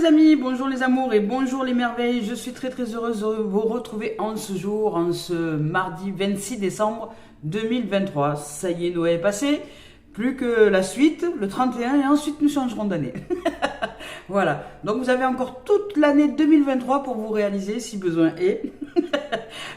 les amis, bonjour les amours et bonjour les merveilles. Je suis très heureuse de vous retrouver en ce jour, en ce mardi 26 décembre 2023. Ça y est, Noël est passé, plus que la suite, le 31 et ensuite nous changerons d'année. Voilà, donc vous avez encore toute l'année 2023 pour vous réaliser si besoin est.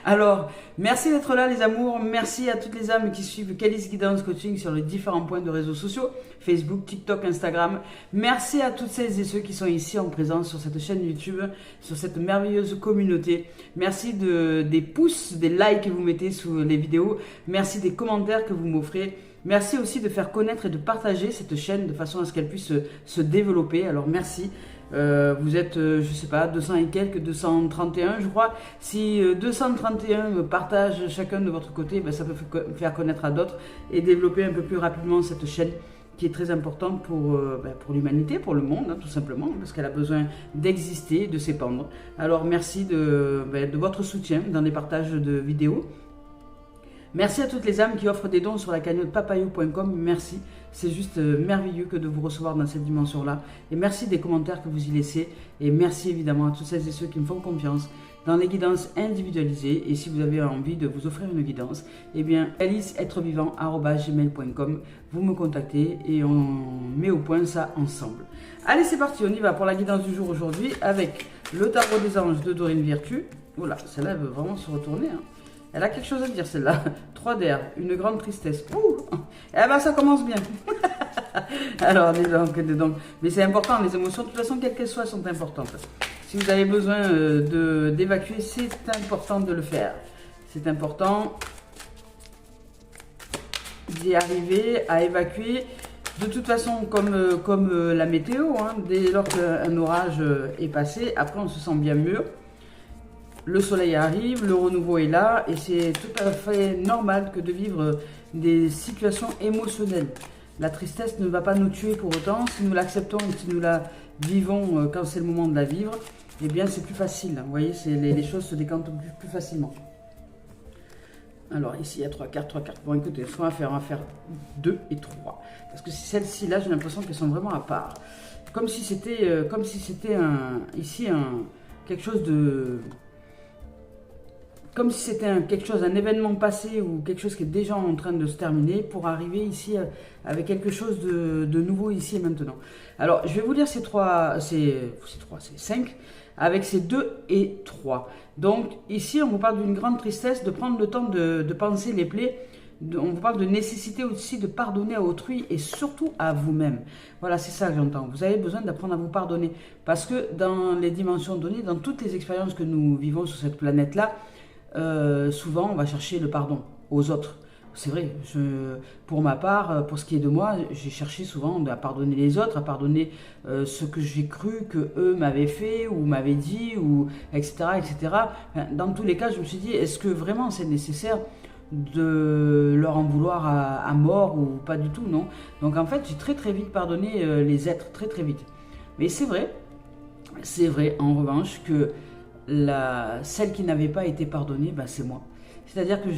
Alors, merci d'être là les amours, merci à toutes les âmes qui suivent Calice Guidance Coaching sur les différents points de réseaux sociaux, Facebook, TikTok, Instagram. Merci à toutes celles et ceux qui sont ici en présence sur cette chaîne YouTube, sur cette merveilleuse communauté. Merci des pouces, des likes que vous mettez sous les vidéos, merci des commentaires que vous m'offrez. Merci aussi de faire connaître et de partager cette chaîne de façon à ce qu'elle puisse se développer. Alors merci. Vous êtes, je sais pas, 200 et quelques, 231 je crois. Si 231 partagent chacun de votre côté, ben, ça peut faire connaître à d'autres et développer un peu plus rapidement cette chaîne qui est très importante pour l'humanité, pour le monde, hein, tout simplement, parce qu'elle a besoin d'exister, de s'épandre. Alors merci de votre soutien dans les partages de vidéos. Merci à toutes les âmes qui offrent des dons sur la cagnotte papayo.com. Merci, c'est juste merveilleux que de vous recevoir dans cette dimension-là. Et merci des commentaires que vous y laissez. Et merci évidemment à toutes celles et ceux qui me font confiance dans les guidances individualisées. Et si vous avez envie de vous offrir une guidance, eh bien, aliceetrevivant@gmail.com. Vous me contactez et on met au point ça ensemble. Allez, c'est parti, on y va pour la guidance du jour aujourd'hui avec le tarot des anges de Dorine Virtue. Oula, celle-là elle veut vraiment se retourner, hein. Elle a quelque chose à dire celle-là. 3 d'air, une grande tristesse. Ouh. Eh ben ça commence bien. Alors, dis donc. Mais c'est important, les émotions, de toute façon, quelles qu'elles soient, sont importantes. Si vous avez besoin d'évacuer, c'est important de le faire. C'est important d'y arriver, à évacuer. De toute façon, comme la météo, hein, dès lors qu'un orage est passé, après on se sent bien mieux. Le soleil arrive, le renouveau est là et c'est tout à fait normal que de vivre des situations émotionnelles. La tristesse ne va pas nous tuer pour autant. Si nous l'acceptons et si nous la vivons quand c'est le moment de la vivre, eh bien c'est plus facile. Vous voyez, les choses se décantent plus facilement. Alors ici il y a 3 cartes. Bon écoutez, ce qu'on va faire, 2 et 3. Parce que celles-ci là, j'ai l'impression qu'elles sont vraiment à part. Comme si c'était quelque chose de... Comme si c'était un événement passé ou quelque chose qui est déjà en train de se terminer pour arriver ici avec quelque chose de nouveau ici et maintenant. Alors, je vais vous lire ces 5, avec ces 2 et 3. Donc, ici, on vous parle d'une grande tristesse, de prendre le temps de penser les plaies. On vous parle de nécessité aussi de pardonner à autrui et surtout à vous-même. Voilà, c'est ça que j'entends. Vous avez besoin d'apprendre à vous pardonner. Parce que dans les dimensions données, dans toutes les expériences que nous vivons sur cette planète-là, souvent on va chercher le pardon aux autres. C'est vrai, pour ma part, pour ce qui est de moi, j'ai cherché souvent à pardonner les autres, à pardonner ce que j'ai cru que eux m'avaient fait ou m'avaient dit, ou etc., etc. Dans tous les cas, je me suis dit, est-ce que vraiment c'est nécessaire de leur en vouloir à mort ou pas du tout, non? Donc en fait, j'ai très vite pardonné les êtres, très vite. Mais c'est vrai en revanche que celle qui n'avait pas été pardonnée, ben c'est moi. C'est-à-dire que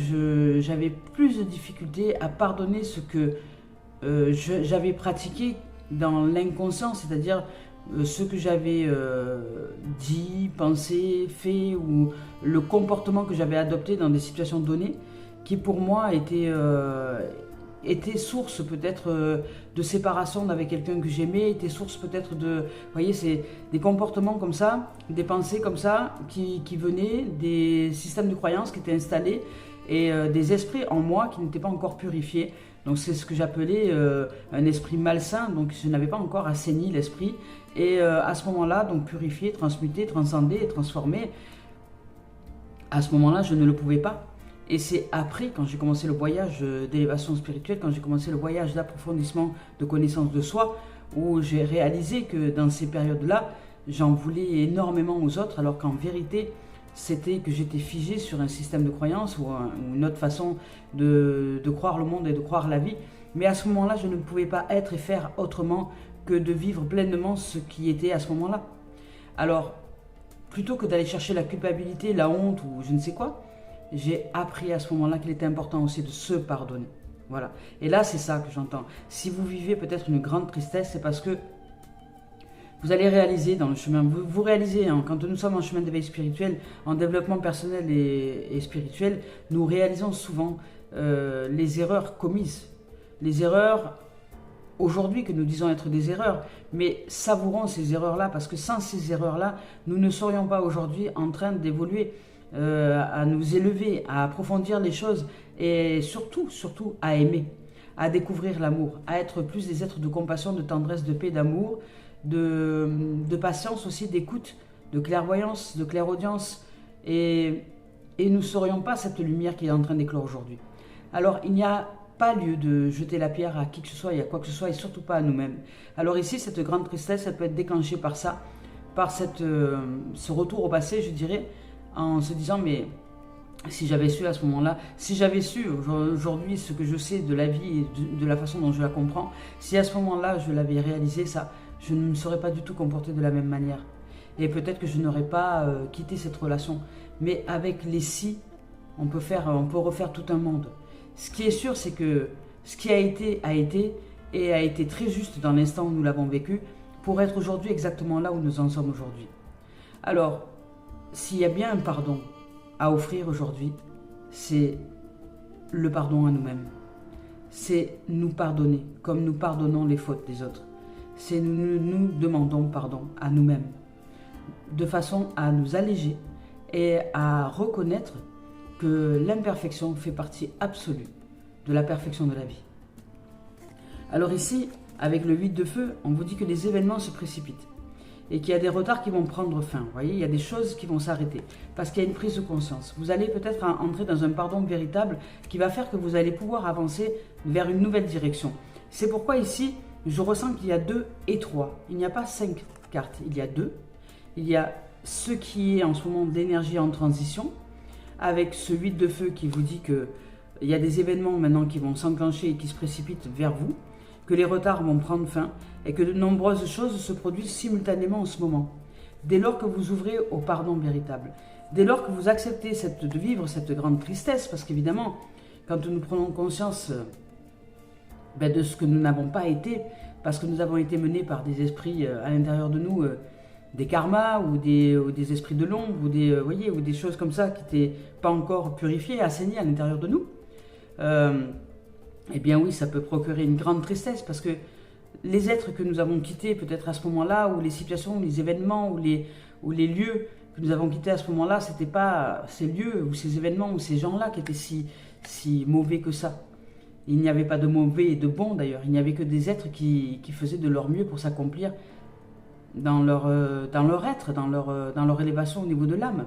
j'avais plus de difficultés à pardonner ce que j'avais pratiqué dans l'inconscient, c'est-à-dire ce que j'avais dit, pensé, fait, ou le comportement que j'avais adopté dans des situations données, qui pour moi était source peut-être de séparation avec quelqu'un que j'aimais, était source peut-être de... Vous voyez, c'est des comportements comme ça, des pensées comme ça qui venaient, des systèmes de croyances qui étaient installés et des esprits en moi qui n'étaient pas encore purifiés. Donc c'est ce que j'appelais un esprit malsain, donc je n'avais pas encore assaini l'esprit. Et à ce moment-là, donc purifier, transmuter, transcender, transformer, à ce moment-là, je ne le pouvais pas. Et c'est après, quand j'ai commencé le voyage d'élévation spirituelle, quand j'ai commencé le voyage d'approfondissement de connaissance de soi, où j'ai réalisé que dans ces périodes-là, j'en voulais énormément aux autres, alors qu'en vérité, c'était que j'étais figé sur un système de croyance ou une autre façon de croire le monde et de croire la vie. Mais à ce moment-là, je ne pouvais pas être et faire autrement que de vivre pleinement ce qui était à ce moment-là. Alors, plutôt que d'aller chercher la culpabilité, la honte ou je ne sais quoi, j'ai appris à ce moment-là qu'il était important aussi de se pardonner. Voilà. Et là, c'est ça que j'entends. Si vous vivez peut-être une grande tristesse, c'est parce que Vous allez réaliser dans le chemin, vous réalisez, hein, quand nous sommes en chemin d'éveil spirituel, en développement personnel et spirituel, nous réalisons souvent les erreurs commises. Les erreurs, aujourd'hui, que nous disons être des erreurs, mais savourons ces erreurs-là, parce que sans ces erreurs-là, nous ne serions pas aujourd'hui en train d'évoluer, à nous élever, à approfondir les choses, et surtout, surtout, à aimer, à découvrir l'amour, à être plus des êtres de compassion, de tendresse, de paix, d'amour, de patience aussi, d'écoute, de clairvoyance, de clairaudience, et nous ne serions pas cette lumière qui est en train d'éclore aujourd'hui. Alors, il n'y a pas lieu de jeter la pierre à qui que ce soit et à quoi que ce soit, et surtout pas à nous-mêmes. Alors ici, cette grande tristesse, elle peut être déclenchée par ça, par ce retour au passé, je dirais, en se disant, mais si j'avais su à ce moment-là, si j'avais su aujourd'hui ce que je sais de la vie et de la façon dont je la comprends, si à ce moment-là je l'avais réalisé, ça, je ne me serais pas du tout comporté de la même manière. Et peut-être que je n'aurais pas quitté cette relation. Mais avec les si, on peut refaire tout un monde. Ce qui est sûr, c'est que ce qui a été et a été très juste dans l'instant où nous l'avons vécu pour être aujourd'hui exactement là où nous en sommes aujourd'hui. Alors, s'il y a bien un pardon à offrir aujourd'hui, c'est le pardon à nous-mêmes. C'est nous pardonner comme nous pardonnons les fautes des autres. C'est nous demandons pardon à nous-mêmes, de façon à nous alléger et à reconnaître que l'imperfection fait partie absolue de la perfection de la vie. Alors ici, avec le 8 de feu, on vous dit que les événements se précipitent et qu'il y a des retards qui vont prendre fin. Vous voyez, il y a des choses qui vont s'arrêter parce qu'il y a une prise de conscience. Vous allez peut-être entrer dans un pardon véritable qui va faire que vous allez pouvoir avancer vers une nouvelle direction. C'est pourquoi ici, je ressens qu'il y a 2 et 3. Il n'y a pas 5 cartes, il y a 2. Il y a ce qui est en ce moment d'énergie en transition, avec ce 8 de feu qui vous dit qu'il y a des événements maintenant qui vont s'enclencher et qui se précipitent vers vous, que les retards vont prendre fin et que de nombreuses choses se produisent simultanément en ce moment. Dès lors que vous ouvrez au pardon véritable, dès lors que vous acceptez de vivre cette grande tristesse, parce qu'évidemment, quand nous prenons conscience de ce que nous n'avons pas été, parce que nous avons été menés par des esprits à l'intérieur de nous, des karmas ou des esprits de l'ombre ou des choses comme ça qui n'étaient pas encore purifiées, assainies à l'intérieur de nous, eh bien oui, ça peut procurer une grande tristesse parce que les êtres que nous avons quittés peut-être à ce moment-là, ou les situations, ou les événements, ou les lieux que nous avons quittés à ce moment-là, c'était pas ces lieux ou ces événements ou ces gens-là qui étaient si mauvais que ça. Il n'y avait pas de mauvais et de bons d'ailleurs, il n'y avait que des êtres qui faisaient de leur mieux pour s'accomplir dans leur être, dans leur élévation au niveau de l'âme.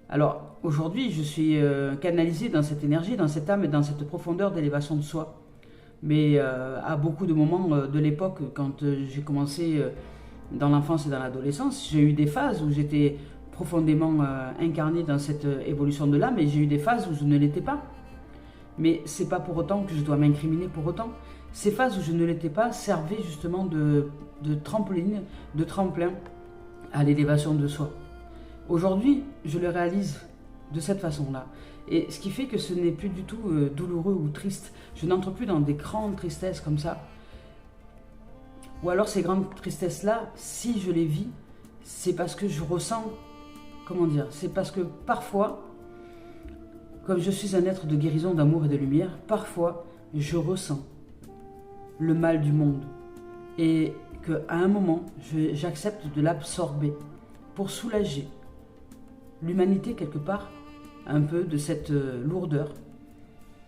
Alors aujourd'hui, je suis canalisé dans cette énergie, dans cette âme et dans cette profondeur d'élévation de soi. Mais à beaucoup de moments de l'époque, quand j'ai commencé dans l'enfance et dans l'adolescence, j'ai eu des phases où j'étais profondément incarné dans cette évolution de l'âme et j'ai eu des phases où je ne l'étais pas. Mais c'est pas pour autant que je dois m'incriminer pour autant. Ces phases où je ne l'étais pas servaient justement de trampoline, de tremplin à l'élévation de soi. Aujourd'hui, je le réalise de cette façon-là. Et ce qui fait que ce n'est plus du tout douloureux ou triste. Je n'entre plus dans des grandes tristesses comme ça. Ou alors ces grandes tristesses-là, si je les vis, c'est parce que je ressens, c'est parce que parfois, comme je suis un être de guérison, d'amour et de lumière, parfois je ressens le mal du monde. Et qu'à un moment, j'accepte de l'absorber pour soulager l'humanité quelque part un peu de cette lourdeur.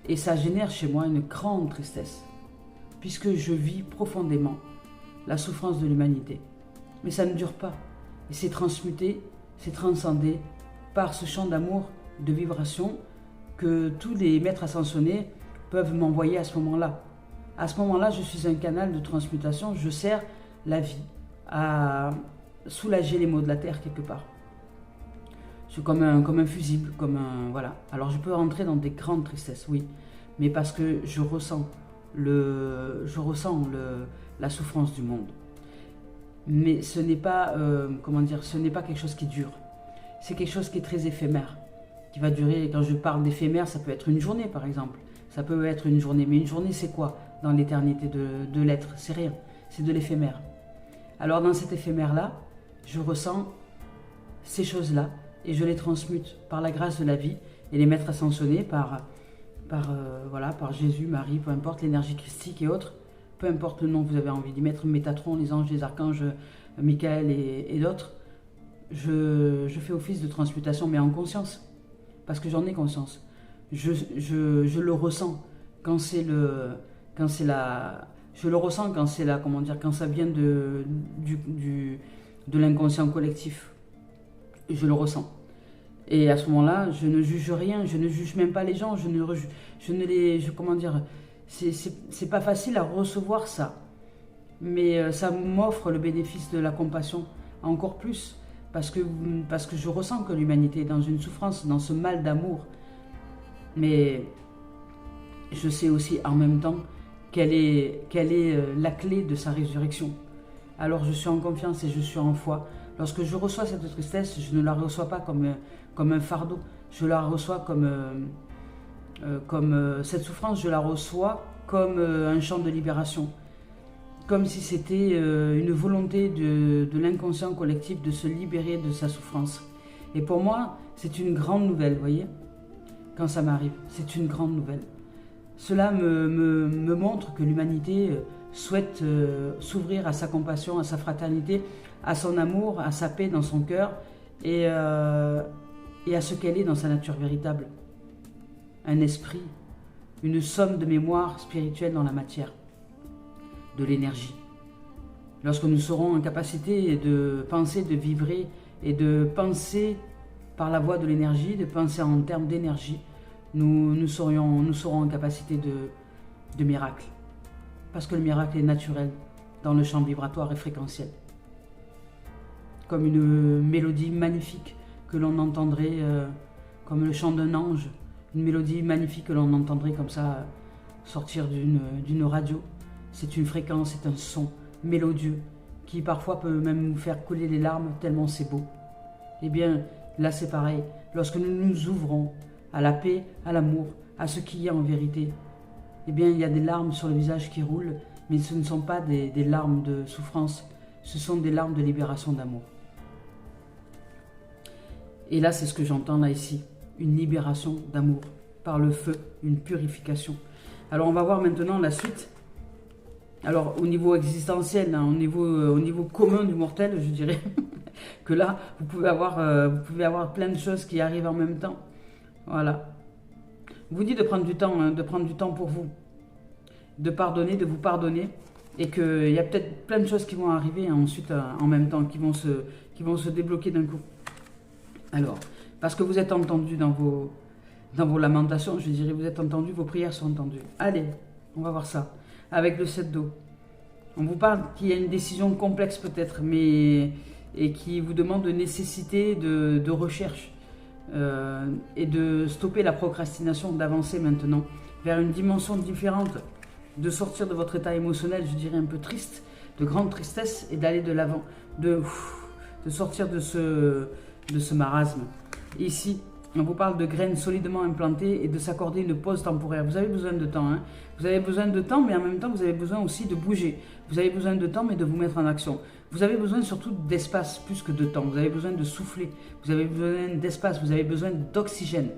Et ça génère chez moi une grande tristesse, puisque je vis profondément la souffrance de l'humanité. Mais ça ne dure pas. Et c'est transmuté, c'est transcendé par ce champ d'amour, de vibration que tous les maîtres ascensionnés peuvent m'envoyer à ce moment-là. À ce moment-là, je suis un canal de transmutation, je sers la vie à soulager les maux de la terre quelque part. Je suis comme un fusible, voilà. Alors je peux rentrer dans des grandes tristesses, oui, mais parce que je ressens la souffrance du monde. Mais ce n'est pas, ce n'est pas quelque chose qui dure. C'est quelque chose qui est très éphémère, qui va durer. Quand je parle d'éphémère, ça peut être une journée par exemple. Ça peut être une journée, mais une journée c'est quoi dans l'éternité de l'être? C'est rien, c'est de l'éphémère. Alors dans cet éphémère-là, je ressens ces choses-là et je les transmute par la grâce de la vie et les maîtres ascensionnés voilà, par Jésus, Marie, peu importe, l'énergie christique et autres, peu importe le nom que vous avez envie d'y mettre, Métatron, les anges, les archanges, Michael et d'autres. Je fais office de transmutation, mais en conscience, parce que j'en ai conscience. Je le ressens quand c'est je le ressens quand c'est quand ça vient de l'inconscient collectif. Je le ressens. Et à ce moment-là, je ne juge rien, je ne juge même pas les gens, c'est pas facile à recevoir ça. Mais ça m'offre le bénéfice de la compassion encore plus. Parce que je ressens que l'humanité est dans une souffrance, dans ce mal d'amour. Mais je sais aussi en même temps quelle est la clé de sa résurrection. Alors je suis en confiance et je suis en foi. Lorsque je reçois cette tristesse, je ne la reçois pas comme un fardeau. Je la reçois comme cette souffrance, je la reçois comme un chant de libération. Comme si c'était une volonté de l'inconscient collectif de se libérer de sa souffrance. Et pour moi, c'est une grande nouvelle, vous voyez, quand ça m'arrive, c'est une grande nouvelle. Cela me montre que l'humanité souhaite s'ouvrir à sa compassion, à sa fraternité, à son amour, à sa paix dans son cœur et à ce qu'elle est dans sa nature véritable. Un esprit, une somme de mémoire spirituelle dans la matière, de l'énergie. Lorsque nous serons en capacité de penser, de vibrer et de penser par la voie de l'énergie, de penser en termes d'énergie, nous serons en capacité de miracle. Parce que le miracle est naturel dans le champ vibratoire et fréquentiel. Comme une mélodie magnifique que l'on entendrait, comme le chant d'un ange, une mélodie magnifique que l'on entendrait comme ça sortir d'une radio. C'est une fréquence, c'est un son mélodieux qui parfois peut même nous faire couler les larmes tellement c'est beau. Eh bien, là c'est pareil. Lorsque nous nous ouvrons à la paix, à l'amour, à ce qu'il y a en vérité, eh bien, il y a des larmes sur le visage qui roulent, mais ce ne sont pas des larmes de souffrance, ce sont des larmes de libération d'amour. Et là, c'est ce que j'entends là ici, une libération d'amour par le feu, une purification. Alors, on va voir maintenant la suite. Alors, au niveau existentiel, au niveau commun du mortel, je dirais que là, vous pouvez avoir plein de choses qui arrivent en même temps. Voilà. Je vous dis de prendre du temps pour vous, de pardonner, de vous pardonner, et qu'il y a peut-être plein de choses qui vont arriver ensuite en même temps, qui vont se débloquer d'un coup. Alors, parce que vous êtes entendus dans vos lamentations, je dirais, vous êtes entendus, vos prières sont entendues. Allez, on va voir ça. Avec le 7 d'eau. On vous parle qu'il y a une décision complexe peut-être, et qui vous demande de nécessité de recherche et de stopper la procrastination, d'avancer maintenant vers une dimension différente, de sortir de votre état émotionnel, je dirais un peu triste, de grande tristesse, et d'aller de l'avant, de sortir de ce marasme. Ici, on vous parle de graines solidement implantées et de s'accorder une pause temporaire. Vous avez besoin de temps, hein. Vous avez besoin de temps, mais en même temps, vous avez besoin aussi de bouger. Vous avez besoin de temps, mais de vous mettre en action. Vous avez besoin surtout d'espace plus que de temps. Vous avez besoin de souffler. Vous avez besoin d'espace. Vous avez besoin d'oxygène.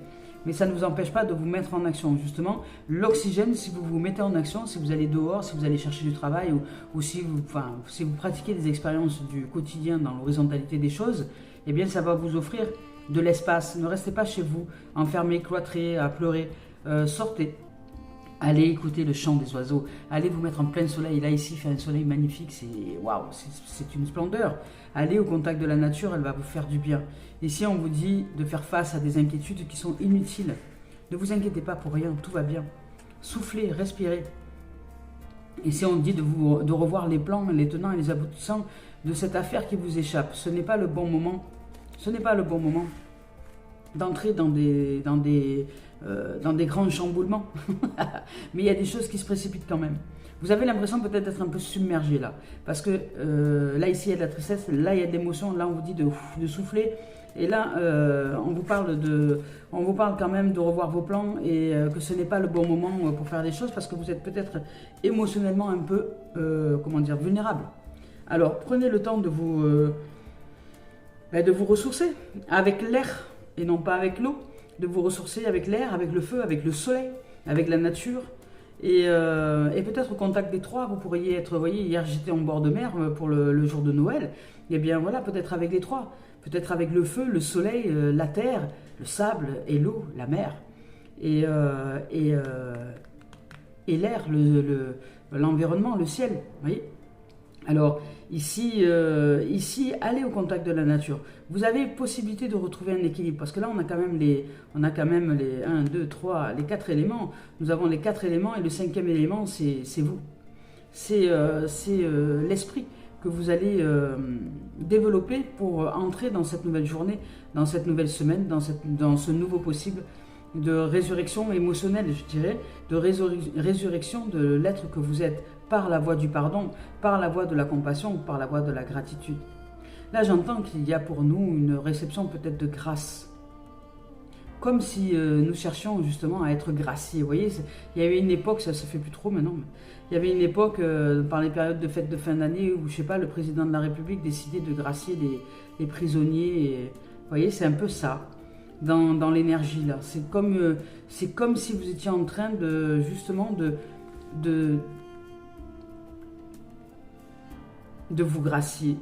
Mais ça ne vous empêche pas de vous mettre en action. Justement, l'oxygène, si vous vous mettez en action, si vous allez dehors, si vous allez chercher du travail ou si vous pratiquez des expériences du quotidien dans l'horizontalité des choses, eh bien, ça va vous offrir de l'espace. Ne restez pas chez vous, enfermés, cloîtrés, à pleurer. Sortez. Allez écouter le chant des oiseaux. Allez vous mettre en plein soleil. Là, ici, il fait un soleil magnifique. C'est waouh, c'est une splendeur. Allez au contact de la nature, elle va vous faire du bien. Ici, on vous dit de faire face à des inquiétudes qui sont inutiles. Ne vous inquiétez pas pour rien, tout va bien. Soufflez, respirez. Ici, on dit de revoir les plans, les tenants et les aboutissants de cette affaire qui vous échappe. Ce n'est pas le bon moment. Ce n'est pas le bon moment d'entrer dans des grands chamboulements. Mais il y a des choses qui se précipitent quand même. Vous avez l'impression peut-être d'être un peu submergé là. Parce que là, ici, il y a de la tristesse. Là, il y a de l'émotion. Là, on vous dit de souffler. Et là, on vous parle quand même de revoir vos plans et que ce n'est pas le bon moment pour faire des choses parce que vous êtes peut-être émotionnellement un peu, vulnérable. Alors, prenez le temps de vous ressourcer avec l'air et non pas avec l'eau, de vous ressourcer avec l'air, avec le feu, avec le soleil, avec la nature. Et peut-être au contact des trois, vous pourriez être, vous voyez, hier j'étais en bord de mer pour le jour de Noël, et bien voilà, peut-être avec les trois, peut-être avec le feu, le soleil, la terre, le sable et l'eau, la mer, et l'air, l'environnement, le ciel, vous voyez. Alors ici, allez au contact de la nature. Vous avez possibilité de retrouver un équilibre parce que là on a quand même les 1, 2, 3, les 4 éléments. Nous avons les 4 éléments et le 5e élément c'est vous. C'est l'esprit que vous allez développer pour entrer dans cette nouvelle journée, dans cette nouvelle semaine, dans ce nouveau possible de résurrection émotionnelle, je dirais, de résurrection de l'être que vous êtes, par la voie du pardon, par la voie de la compassion, par la voie de la gratitude. Là, j'entends qu'il y a pour nous une réception peut-être de grâce. Comme si nous cherchions justement à être graciés. Vous voyez, il y avait une époque, ça se fait plus trop maintenant, mais il y avait une époque, par les périodes de fêtes de fin d'année, où, je sais pas, le président de la République décidait de gracier les prisonniers. Et, vous voyez, c'est un peu ça. Dans l'énergie là, c'est comme si vous étiez en train de justement de vous gracier,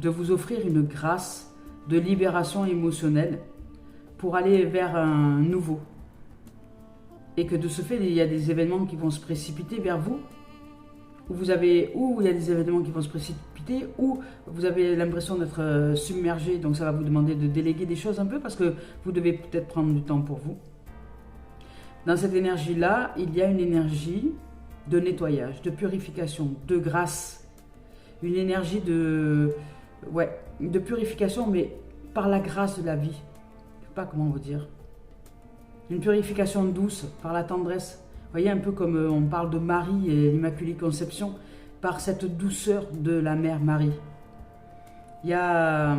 de vous offrir une grâce de libération émotionnelle pour aller vers un nouveau, et que de ce fait il y a des événements qui vont se précipiter vers vous, où il y a des événements qui vont se précipiter, où vous avez l'impression d'être submergé, donc ça va vous demander de déléguer des choses un peu, parce que vous devez peut-être prendre du temps pour vous. Dans cette énergie-là, il y a une énergie de nettoyage, de purification, de grâce, une énergie de purification, mais par la grâce de la vie. Je ne sais pas comment vous dire. Une purification douce, par la tendresse. Vous voyez, un peu comme on parle de Marie et l'Immaculée Conception, par cette douceur de la Mère Marie. Il y a,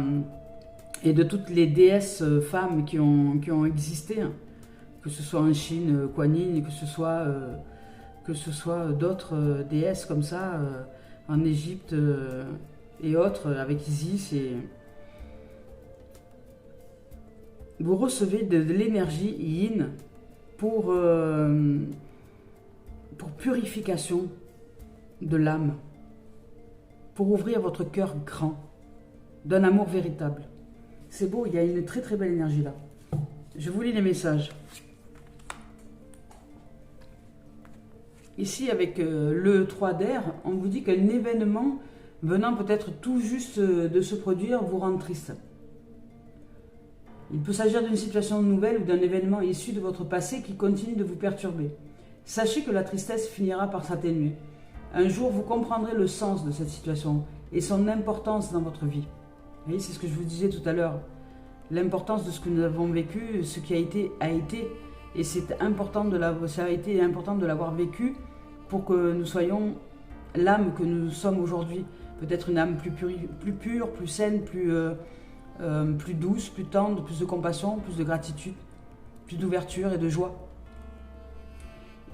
et de toutes les déesses femmes qui ont existé, hein, que ce soit en Chine, Kuan Yin, que ce soit d'autres déesses comme ça, en Égypte et autres, avec Isis. Et vous recevez de l'énergie yin pour purification de l'âme, pour ouvrir votre cœur grand, d'un amour véritable. C'est beau, il y a une très très belle énergie là. Je vous lis les messages. Ici, avec le 3 d'air, on vous dit qu'un événement venant peut-être tout juste de se produire vous rend triste. Il peut s'agir d'une situation nouvelle ou d'un événement issu de votre passé qui continue de vous perturber. Sachez que la tristesse finira par s'atténuer. Un jour, vous comprendrez le sens de cette situation et son importance dans votre vie. Vous voyez, c'est ce que je vous disais tout à l'heure. L'importance de ce que nous avons vécu, ce qui a été, et c'est important ça a été important de l'avoir vécu pour que nous soyons l'âme que nous sommes aujourd'hui. Peut-être une âme plus pure, plus saine, plus douce, plus tendre, plus de compassion, plus de gratitude, plus d'ouverture et de joie.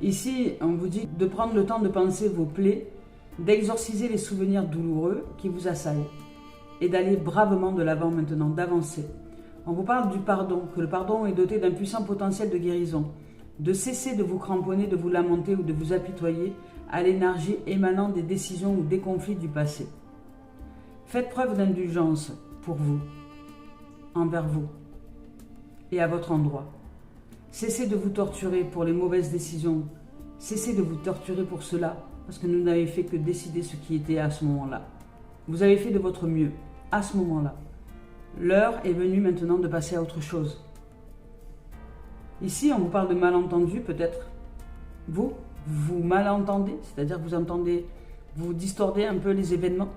Ici, on vous dit de prendre le temps de penser vos plaies, d'exorciser les souvenirs douloureux qui vous assaillent et d'aller bravement de l'avant maintenant, d'avancer. On vous parle du pardon, que le pardon est doté d'un puissant potentiel de guérison, de cesser de vous cramponner, de vous lamenter ou de vous apitoyer à l'énergie émanant des décisions ou des conflits du passé. Faites preuve d'indulgence pour vous, envers vous et à votre endroit. Cessez de vous torturer pour les mauvaises décisions. Cessez de vous torturer pour cela, parce que nous n'avez fait que décider ce qui était à ce moment-là. Vous avez fait de votre mieux, à ce moment-là. L'heure est venue maintenant de passer à autre chose. Ici, on vous parle de malentendu, peut-être. Vous malentendez, c'est-à-dire que vous distordez un peu les événements.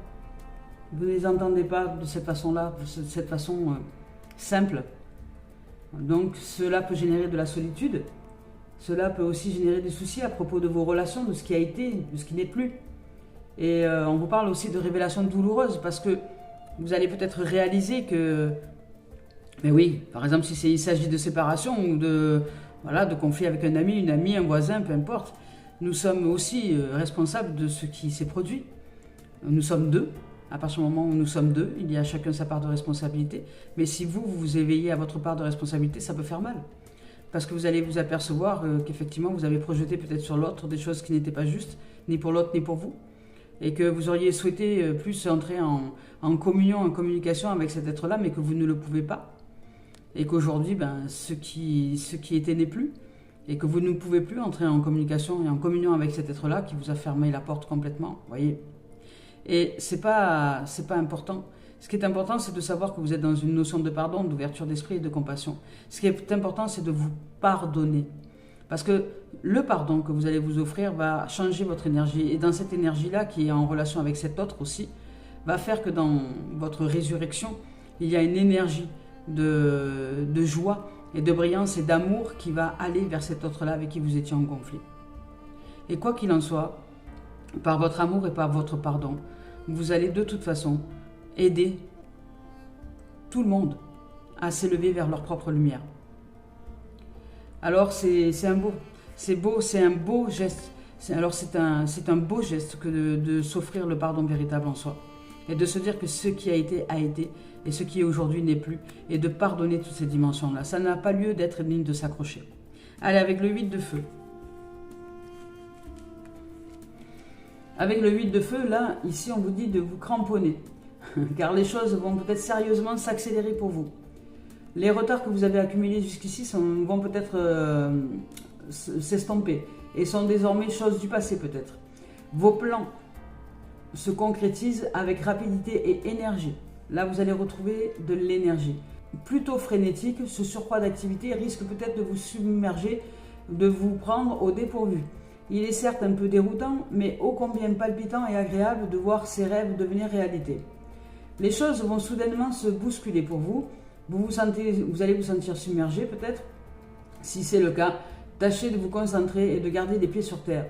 Vous ne les entendez pas de cette façon-là, de cette façon simple. Donc cela peut générer de la solitude, cela peut aussi générer des soucis à propos de vos relations, de ce qui a été, de ce qui n'est plus. Et on vous parle aussi de révélations douloureuses parce que vous allez peut-être réaliser que, mais oui, par exemple il s'agit de séparation ou de conflit avec un ami, une amie, un voisin, peu importe, nous sommes aussi responsables de ce qui s'est produit. Nous sommes deux, À partir du moment où nous sommes deux, il y a chacun sa part de responsabilité. Mais si vous vous éveillez à votre part de responsabilité, ça peut faire mal. Parce que vous allez vous apercevoir qu'effectivement, vous avez projeté peut-être sur l'autre des choses qui n'étaient pas justes, ni pour l'autre, ni pour vous. Et que vous auriez souhaité plus entrer en communion, en communication avec cet être-là, mais que vous ne le pouvez pas. Et qu'aujourd'hui, ce qui était n'est plus. Et que vous ne pouvez plus entrer en communication et en communion avec cet être-là qui vous a fermé la porte complètement. Voyez. Et c'est pas important. Ce qui est important, c'est de savoir que vous êtes dans une notion de pardon, d'ouverture d'esprit et de compassion. Ce qui est important, c'est de vous pardonner. Parce que le pardon que vous allez vous offrir va changer votre énergie. Et dans cette énergie-là, qui est en relation avec cet autre aussi, va faire que dans votre résurrection, il y a une énergie de joie et de brillance et d'amour qui va aller vers cet autre-là avec qui vous étiez en conflit. Et quoi qu'il en soit, par votre amour et par votre pardon, vous allez de toute façon aider tout le monde à s'élever vers leur propre lumière. Alors c'est un beau geste. Alors c'est un beau geste que de s'offrir le pardon véritable en soi. Et de se dire que ce qui a été, et ce qui est aujourd'hui n'est plus, et de pardonner toutes ces dimensions-là. Ça n'a pas lieu d'être digne de s'accrocher. Allez, avec le 8 de feu. Avec le 8 de feu, là, ici, on vous dit de vous cramponner. Car les choses vont peut-être sérieusement s'accélérer pour vous. Les retards que vous avez accumulés jusqu'ici vont peut-être s'estomper. Et sont désormais choses du passé, peut-être. Vos plans se concrétisent avec rapidité et énergie. Là, vous allez retrouver de l'énergie. Plutôt frénétique, ce surcroît d'activité risque peut-être de vous submerger, de vous prendre au dépourvu. Il est certes un peu déroutant, mais ô combien palpitant et agréable de voir ces rêves devenir réalité. Les choses vont soudainement se bousculer pour vous. Vous allez vous sentir submergé peut-être. Si c'est le cas, tâchez de vous concentrer et de garder les pieds sur terre.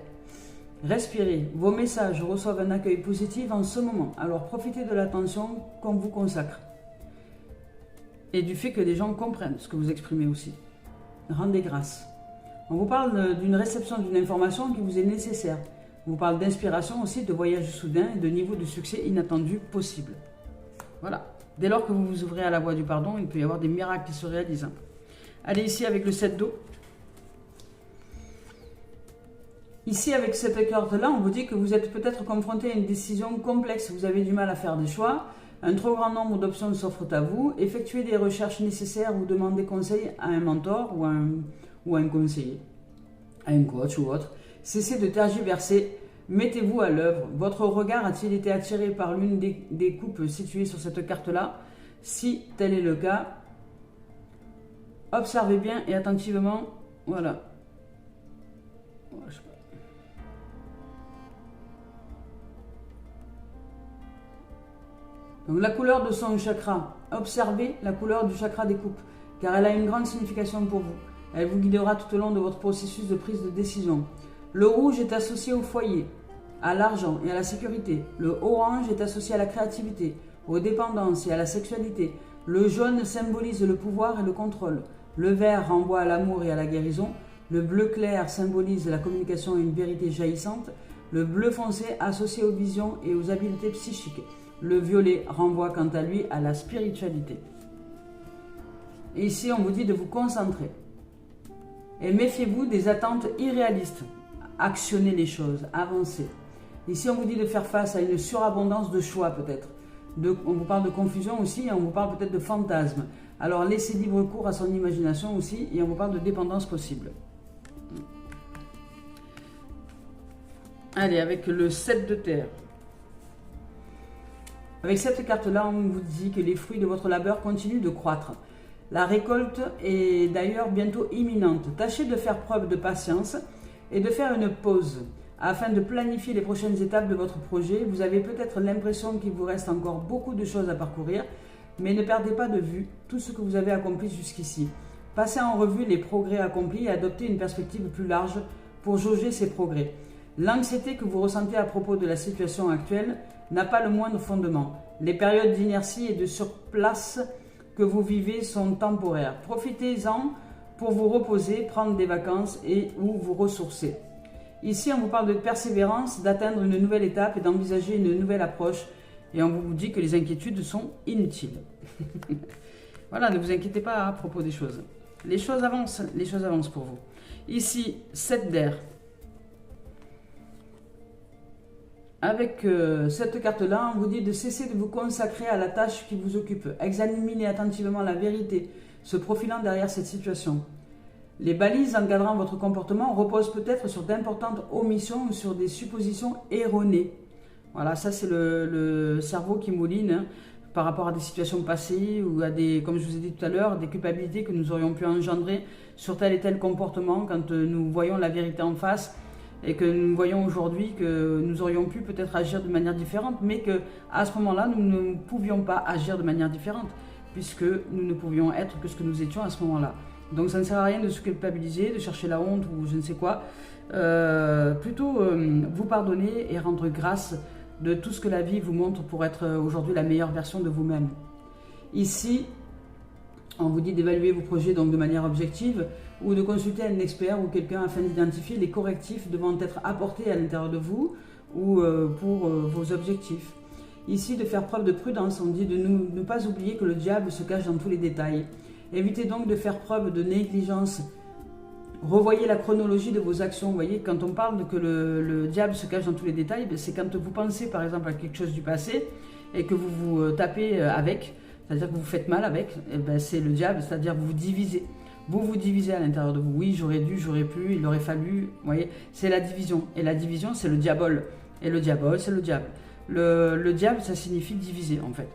Respirez. Vos messages reçoivent un accueil positif en ce moment. Alors profitez de l'attention qu'on vous consacre. Et du fait que les gens comprennent ce que vous exprimez aussi. Rendez grâce. On vous parle d'une réception d'une information qui vous est nécessaire. On vous parle d'inspiration aussi, de voyages soudains et de niveaux de succès inattendus possibles. Voilà. Dès lors que vous vous ouvrez à la voie du pardon, il peut y avoir des miracles qui se réalisent. Allez ici avec le 7 d'eau. Ici, avec cette carte-là, on vous dit que vous êtes peut-être confronté à une décision complexe. Vous avez du mal à faire des choix. Un trop grand nombre d'options s'offrent à vous. Effectuez des recherches nécessaires ou demandez conseil à un mentor ou à un conseiller, à un coach ou autre. Cessez de tergiverser. Mettez-vous à l'œuvre. Votre regard a-t-il été attiré par l'une des coupes situées sur cette carte-là? Si tel est le cas, observez bien et attentivement. Voilà. Donc la couleur de son chakra, observez la couleur du chakra des coupes, car elle a une grande signification pour vous. Elle vous guidera tout au long de votre processus de prise de décision. Le rouge est associé au foyer, à l'argent et à la sécurité. Le orange est associé à la créativité, aux dépendances et à la sexualité. Le jaune symbolise le pouvoir et le contrôle. Le vert renvoie à l'amour et à la guérison. Le bleu clair symbolise la communication et une vérité jaillissante. Le bleu foncé associé aux visions et aux habiletés psychiques. Le violet renvoie quant à lui à la spiritualité. Et ici, on vous dit de vous concentrer. Et méfiez-vous des attentes irréalistes. Actionnez les choses, avancez. Ici, on vous dit de faire face à une surabondance de choix peut-être. On vous parle de confusion aussi et on vous parle peut-être de fantasmes. Alors, laissez libre cours à son imagination aussi et on vous parle de dépendance possible. Allez, avec le 7 de terre. Avec cette carte-là, on vous dit que les fruits de votre labeur continuent de croître. La récolte est d'ailleurs bientôt imminente. Tâchez de faire preuve de patience et de faire une pause afin de planifier les prochaines étapes de votre projet. Vous avez peut-être l'impression qu'il vous reste encore beaucoup de choses à parcourir, mais ne perdez pas de vue tout ce que vous avez accompli jusqu'ici. Passez en revue les progrès accomplis et adoptez une perspective plus large pour jauger ces progrès. L'anxiété que vous ressentez à propos de la situation actuelle n'a pas le moindre fondement. Les périodes d'inertie et de surplace que vous vivez sont temporaires. Profitez-en pour vous reposer, prendre des vacances et ou vous ressourcer. Ici, on vous parle de persévérance, d'atteindre une nouvelle étape et d'envisager une nouvelle approche et on vous dit que les inquiétudes sont inutiles. Voilà, ne vous inquiétez pas à propos des choses. Les choses avancent pour vous. Ici, 7 d'air. Avec cette carte-là, on vous dit de cesser de vous consacrer à la tâche qui vous occupe. Examinez attentivement la vérité se profilant derrière cette situation. Les balises encadrant votre comportement reposent peut-être sur d'importantes omissions ou sur des suppositions erronées. Voilà, ça c'est le cerveau qui mouline hein, par rapport à des situations passées ou à des, comme je vous ai dit tout à l'heure, des culpabilités que nous aurions pu engendrer sur tel et tel comportement quand nous voyons la vérité en face. Et que nous voyons aujourd'hui que nous aurions pu peut-être agir de manière différente, mais qu'à ce moment-là, nous ne pouvions pas agir de manière différente, puisque nous ne pouvions être que ce que nous étions à ce moment-là. Donc ça ne sert à rien de se culpabiliser, de chercher la honte ou je ne sais quoi. Plutôt vous pardonner et rendre grâce de tout ce que la vie vous montre pour être aujourd'hui la meilleure version de vous-même. Ici, on vous dit d'évaluer vos projets donc de manière objective ou de consulter un expert ou quelqu'un afin d'identifier les correctifs devant être apportés à l'intérieur de vous ou pour vos objectifs. Ici, de faire preuve de prudence, on dit de ne pas oublier que le diable se cache dans tous les détails. Évitez donc de faire preuve de négligence. Revoyez la chronologie de vos actions. Vous voyez, quand on parle de que le diable se cache dans tous les détails, c'est quand vous pensez par exemple à quelque chose du passé et que vous vous tapez avec, c'est-à-dire que vous vous faites mal avec, c'est le diable, c'est-à-dire que vous vous divisez. Vous vous divisez à l'intérieur de vous. Oui, j'aurais dû, j'aurais pu, il aurait fallu. Vous voyez, c'est la division. Et la division, c'est le diabole. Et le diabole, c'est le diable. Le diable, ça signifie diviser, en fait.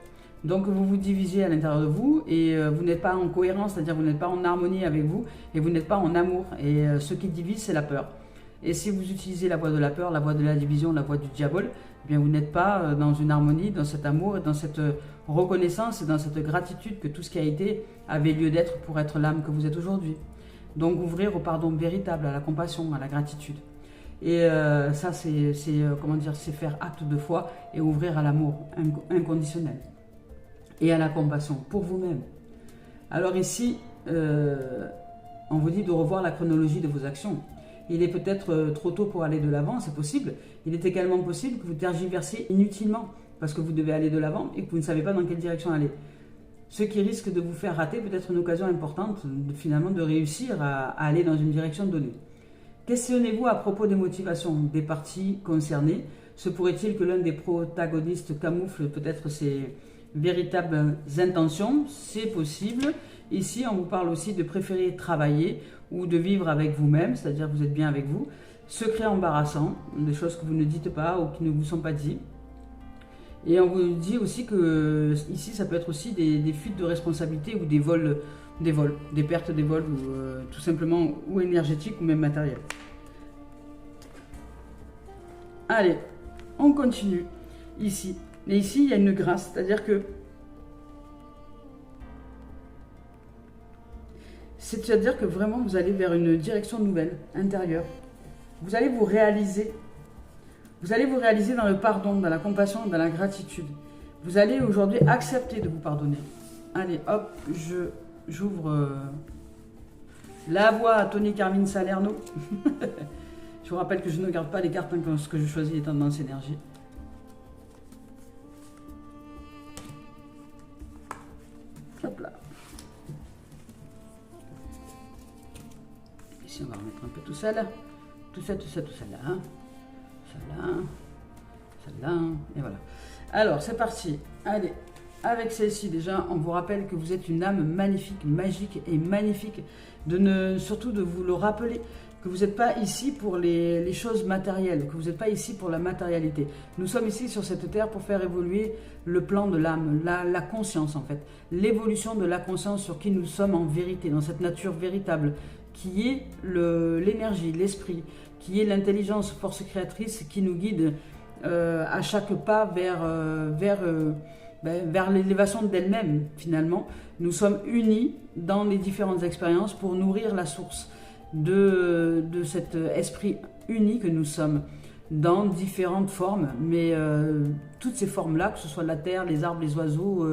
Donc, vous vous divisez à l'intérieur de vous et vous n'êtes pas en cohérence, c'est-à-dire vous n'êtes pas en harmonie avec vous et vous n'êtes pas en amour. Et ce qui divise, c'est la peur. Et si vous utilisez la voie de la peur, la voie de la division, la voie du diabole, eh bien vous n'êtes pas dans une harmonie, dans cet amour, et dans cette reconnaissance et dans cette gratitude que tout ce qui a été avait lieu d'être pour être l'âme que vous êtes aujourd'hui. Donc ouvrir au pardon véritable, à la compassion, à la gratitude. Et ça, comment dire, c'est faire acte de foi et ouvrir à l'amour inconditionnel et à la compassion pour vous-même. Alors ici, on vous dit de revoir la chronologie de vos actions. Il est peut-être trop tôt pour aller de l'avant, c'est possible. Il est également possible que vous tergiversiez inutilement parce que vous devez aller de l'avant et que vous ne savez pas dans quelle direction aller. Ce qui risque de vous faire rater peut-être une occasion importante finalement de réussir à aller dans une direction donnée. Questionnez-vous à propos des motivations des parties concernées. Se pourrait-il que l'un des protagonistes camoufle peut-être ses véritables intentions? C'est possible. Ici, on vous parle aussi de préférer travailler ou de vivre avec vous-même, c'est-à-dire que vous êtes bien avec vous. Secret embarrassant, des choses que vous ne dites pas ou qui ne vous sont pas dites. Et on vous dit aussi que ici, ça peut être aussi des fuites de responsabilité ou des vols, des pertes des vols, ou tout simplement, ou énergétiques ou même matériels. Allez, on continue ici. Et ici, il y a une grâce, c'est-à-dire que vraiment, vous allez vers une direction nouvelle, intérieure. Vous allez vous réaliser. Vous allez vous réaliser dans le pardon, dans la compassion, dans la gratitude. Vous allez aujourd'hui accepter de vous pardonner. Allez, hop, j'ouvre la voie à Tony Carmine Salerno. Je vous rappelle que je ne garde pas les cartes quand ce que je choisis est tendance énergie. Hop là. Ici, on va remettre un peu tout ça là. Tout ça là. Celle-là, et voilà. Alors, c'est parti. Allez, avec celle-ci déjà, on vous rappelle que vous êtes une âme magnifique, magique et magnifique. Surtout de vous le rappeler, que vous n'êtes pas ici pour les choses matérielles, que vous n'êtes pas ici pour la matérialité. Nous sommes ici sur cette terre pour faire évoluer le plan de l'âme, la conscience en fait. L'évolution de la conscience sur qui nous sommes en vérité, dans cette nature véritable, qui est l'énergie, l'esprit, qui est l'intelligence, force créatrice qui nous guide à chaque pas vers l'élévation d'elle-même finalement. Nous sommes unis dans les différentes expériences pour nourrir la source de cet esprit uni que nous sommes dans différentes formes, mais toutes ces formes-là, que ce soit la terre, les arbres, les oiseaux,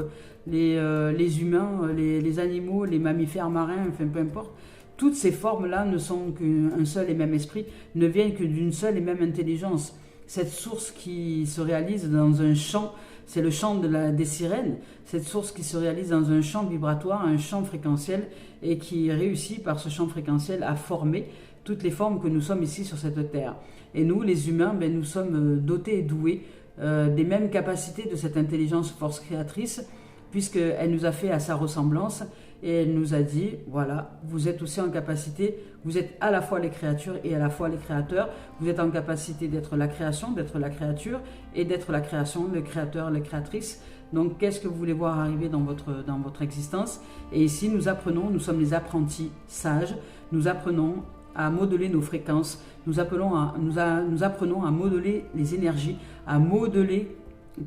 les humains, les animaux, les mammifères marins, enfin peu importe, toutes ces formes-là ne sont qu'un seul et même esprit, ne viennent que d'une seule et même intelligence. Cette source qui se réalise dans un champ c'est le chant des sirènes, cette source qui se réalise dans un champ vibratoire, un champ fréquentiel, et qui réussit par ce champ fréquentiel à former toutes les formes que nous sommes ici sur cette terre. Et nous, les humains, nous sommes dotés et doués des mêmes capacités de cette intelligence force créatrice, puisqu'elle nous a fait à sa ressemblance, et elle nous a dit, voilà, vous êtes aussi en capacité, vous êtes à la fois les créatures et à la fois les créateurs, vous êtes en capacité d'être la création, d'être la créature, et d'être la création, le créateur, la créatrice. Donc, qu'est-ce que vous voulez voir arriver dans votre existence? Et ici, nous apprenons, nous sommes les apprentis sages, nous apprenons à modeler nos fréquences, nous apprenons à modeler les énergies, à modeler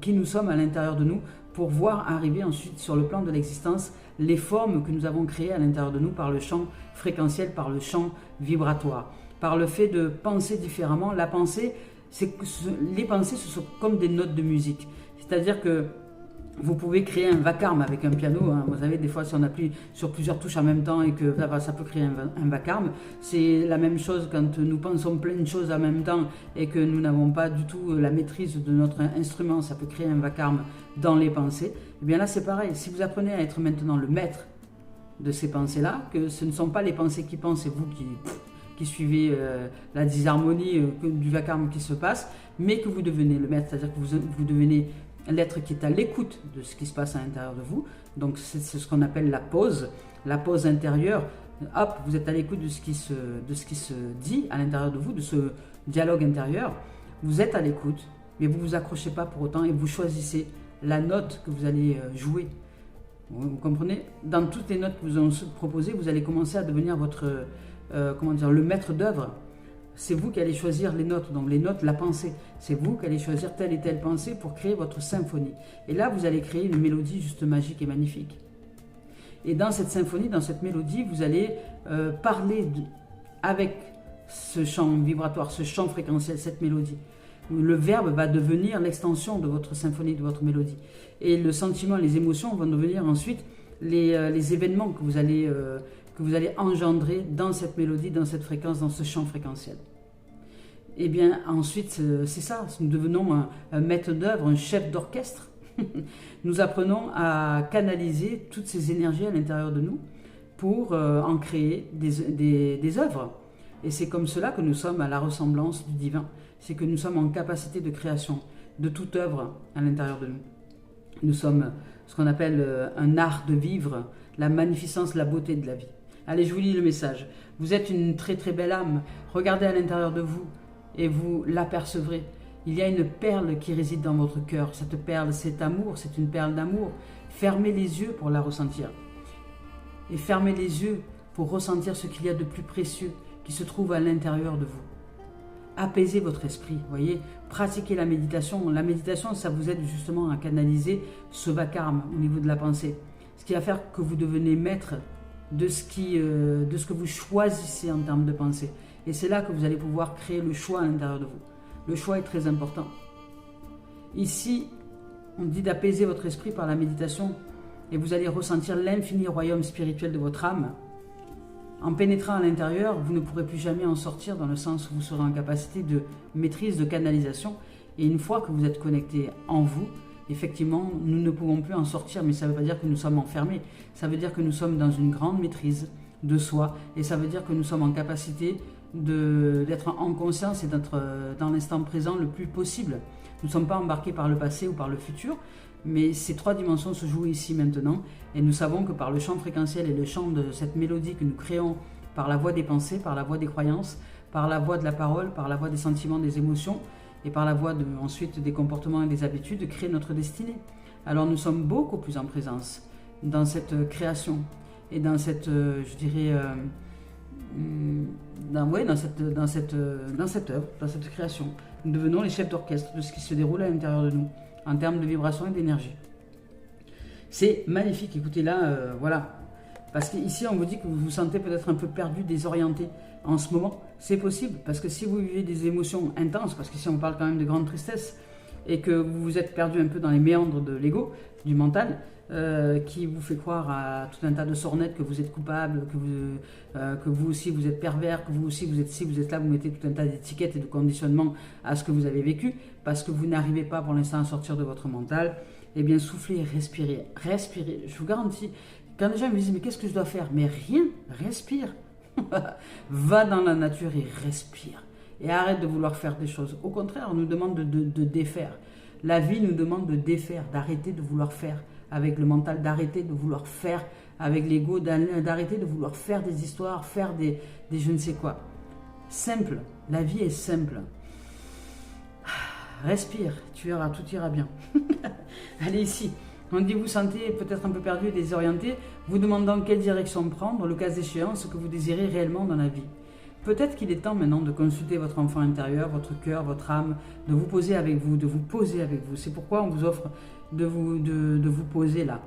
qui nous sommes à l'intérieur de nous, pour voir arriver ensuite sur le plan de l'existence les formes que nous avons créées à l'intérieur de nous par le champ fréquentiel, par le champ vibratoire, par le fait de penser différemment. La pensée, les pensées, ce sont comme des notes de musique. C'est-à-dire que vous pouvez créer un vacarme avec un piano. Vous savez, des fois, si on appuie sur plusieurs touches en même temps et que ça peut créer un vacarme. C'est la même chose quand nous pensons plein de choses en même temps et que nous n'avons pas du tout la maîtrise de notre instrument. Ça peut créer un vacarme dans les pensées. Et bien là, c'est pareil. Si vous apprenez à être maintenant le maître de ces pensées-là, que ce ne sont pas les pensées qui pensent et vous qui suivez la disharmonie du vacarme qui se passe, mais que vous devenez le maître, c'est-à-dire que vous devenez l'être qui est à l'écoute de ce qui se passe à l'intérieur de vous. Donc c'est ce qu'on appelle la pause intérieure. Hop, vous êtes à l'écoute de ce qui se dit à l'intérieur de vous, de ce dialogue intérieur. Vous êtes à l'écoute, mais vous ne vous accrochez pas pour autant et vous choisissez la note que vous allez jouer. Vous comprenez? Dans toutes les notes que vous allez proposer, vous allez commencer à devenir votre, le maître d'œuvre. C'est vous qui allez choisir les notes, donc les notes, la pensée. C'est vous qui allez choisir telle et telle pensée pour créer votre symphonie. Et là, vous allez créer une mélodie juste magique et magnifique. Et dans cette symphonie, dans cette mélodie, vous allez parler avec ce champ vibratoire, ce champ fréquentiel, cette mélodie. Le verbe va devenir l'extension de votre symphonie, de votre mélodie. Et le sentiment, les émotions vont devenir ensuite les événements que vous allez engendrer dans cette mélodie, dans cette fréquence, dans ce champ fréquentiel. Et bien ensuite, c'est ça, nous devenons un maître d'œuvre, un chef d'orchestre. Nous apprenons à canaliser toutes ces énergies à l'intérieur de nous pour en créer des œuvres. Et c'est comme cela que nous sommes à la ressemblance du divin. C'est que nous sommes en capacité de création de toute œuvre à l'intérieur de nous. Nous sommes ce qu'on appelle un art de vivre, la magnificence, la beauté de la vie. Allez, je vous lis le message. Vous êtes une très très belle âme. Regardez à l'intérieur de vous et vous l'apercevrez. Il y a une perle qui réside dans votre cœur. Cette perle, c'est amour, c'est une perle d'amour. Fermez les yeux pour la ressentir. Et fermez les yeux pour ressentir ce qu'il y a de plus précieux qui se trouve à l'intérieur de vous. Apaisez votre esprit, voyez, pratiquez la méditation. La méditation, ça vous aide justement à canaliser ce vacarme au niveau de la pensée. Ce qui va faire que vous devenez maître de ce que vous choisissez en termes de pensée. Et c'est là que vous allez pouvoir créer le choix à l'intérieur de vous. Le choix est très important. Ici, on dit d'apaiser votre esprit par la méditation et vous allez ressentir l'infini royaume spirituel de votre âme. En pénétrant à l'intérieur, vous ne pourrez plus jamais en sortir dans le sens où vous serez en capacité de maîtrise, de canalisation. Et une fois que vous êtes connecté en vous, effectivement, nous ne pouvons plus en sortir, mais ça ne veut pas dire que nous sommes enfermés. Ça veut dire que nous sommes dans une grande maîtrise de soi et ça veut dire que nous sommes en capacité d'être en conscience et d'être dans l'instant présent le plus possible. Nous ne sommes pas embarqués par le passé ou par le futur, mais ces trois dimensions se jouent ici maintenant et nous savons que par le champ fréquentiel et le champ de cette mélodie que nous créons par la voie des pensées, par la voie des croyances, par la voie de la parole, par la voie des sentiments, des émotions et par la voie ensuite des comportements et des habitudes, créer notre destinée. Alors nous sommes beaucoup plus en présence dans cette création et dans cette, dans cette œuvre, dans cette création. Nous devenons les chefs d'orchestre de ce qui se déroule à l'intérieur de nous, en termes de vibration et d'énergie. C'est magnifique, écoutez là, voilà. Parce qu'ici, on vous dit que vous vous sentez peut-être un peu perdu, désorienté en ce moment. C'est possible, parce que si vous vivez des émotions intenses, parce qu'ici on parle quand même de grande tristesse, et que vous vous êtes perdu un peu dans les méandres de l'ego, du mental, qui vous fait croire à tout un tas de sornettes que vous êtes coupable, que vous aussi vous êtes pervers, que vous aussi vous êtes ci, vous êtes là, vous mettez tout un tas d'étiquettes et de conditionnements à ce que vous avez vécu, parce que vous n'arrivez pas pour l'instant à sortir de votre mental. Eh bien, soufflez, respirez, respirez. Je vous garantis, quand les gens me disent, mais qu'est-ce que je dois faire? Mais rien, respire. Va dans la nature et respire. Et arrête de vouloir faire des choses. Au contraire, on nous demande de défaire. La vie nous demande de défaire, d'arrêter de vouloir faire avec le mental, d'arrêter de vouloir faire avec l'ego, d'arrêter de vouloir faire des histoires, faire des je ne sais quoi. Simple, la vie est simple. Respire, tu verras, tout ira bien. Allez ici, on dit vous sentez peut-être un peu perdu et désorienté, vous demandant quelle direction prendre, le cas échéant, ce que vous désirez réellement dans la vie. Peut-être qu'il est temps maintenant de consulter votre enfant intérieur, votre cœur, votre âme, de vous poser avec vous, de vous poser avec vous. C'est pourquoi on vous offre de vous poser là.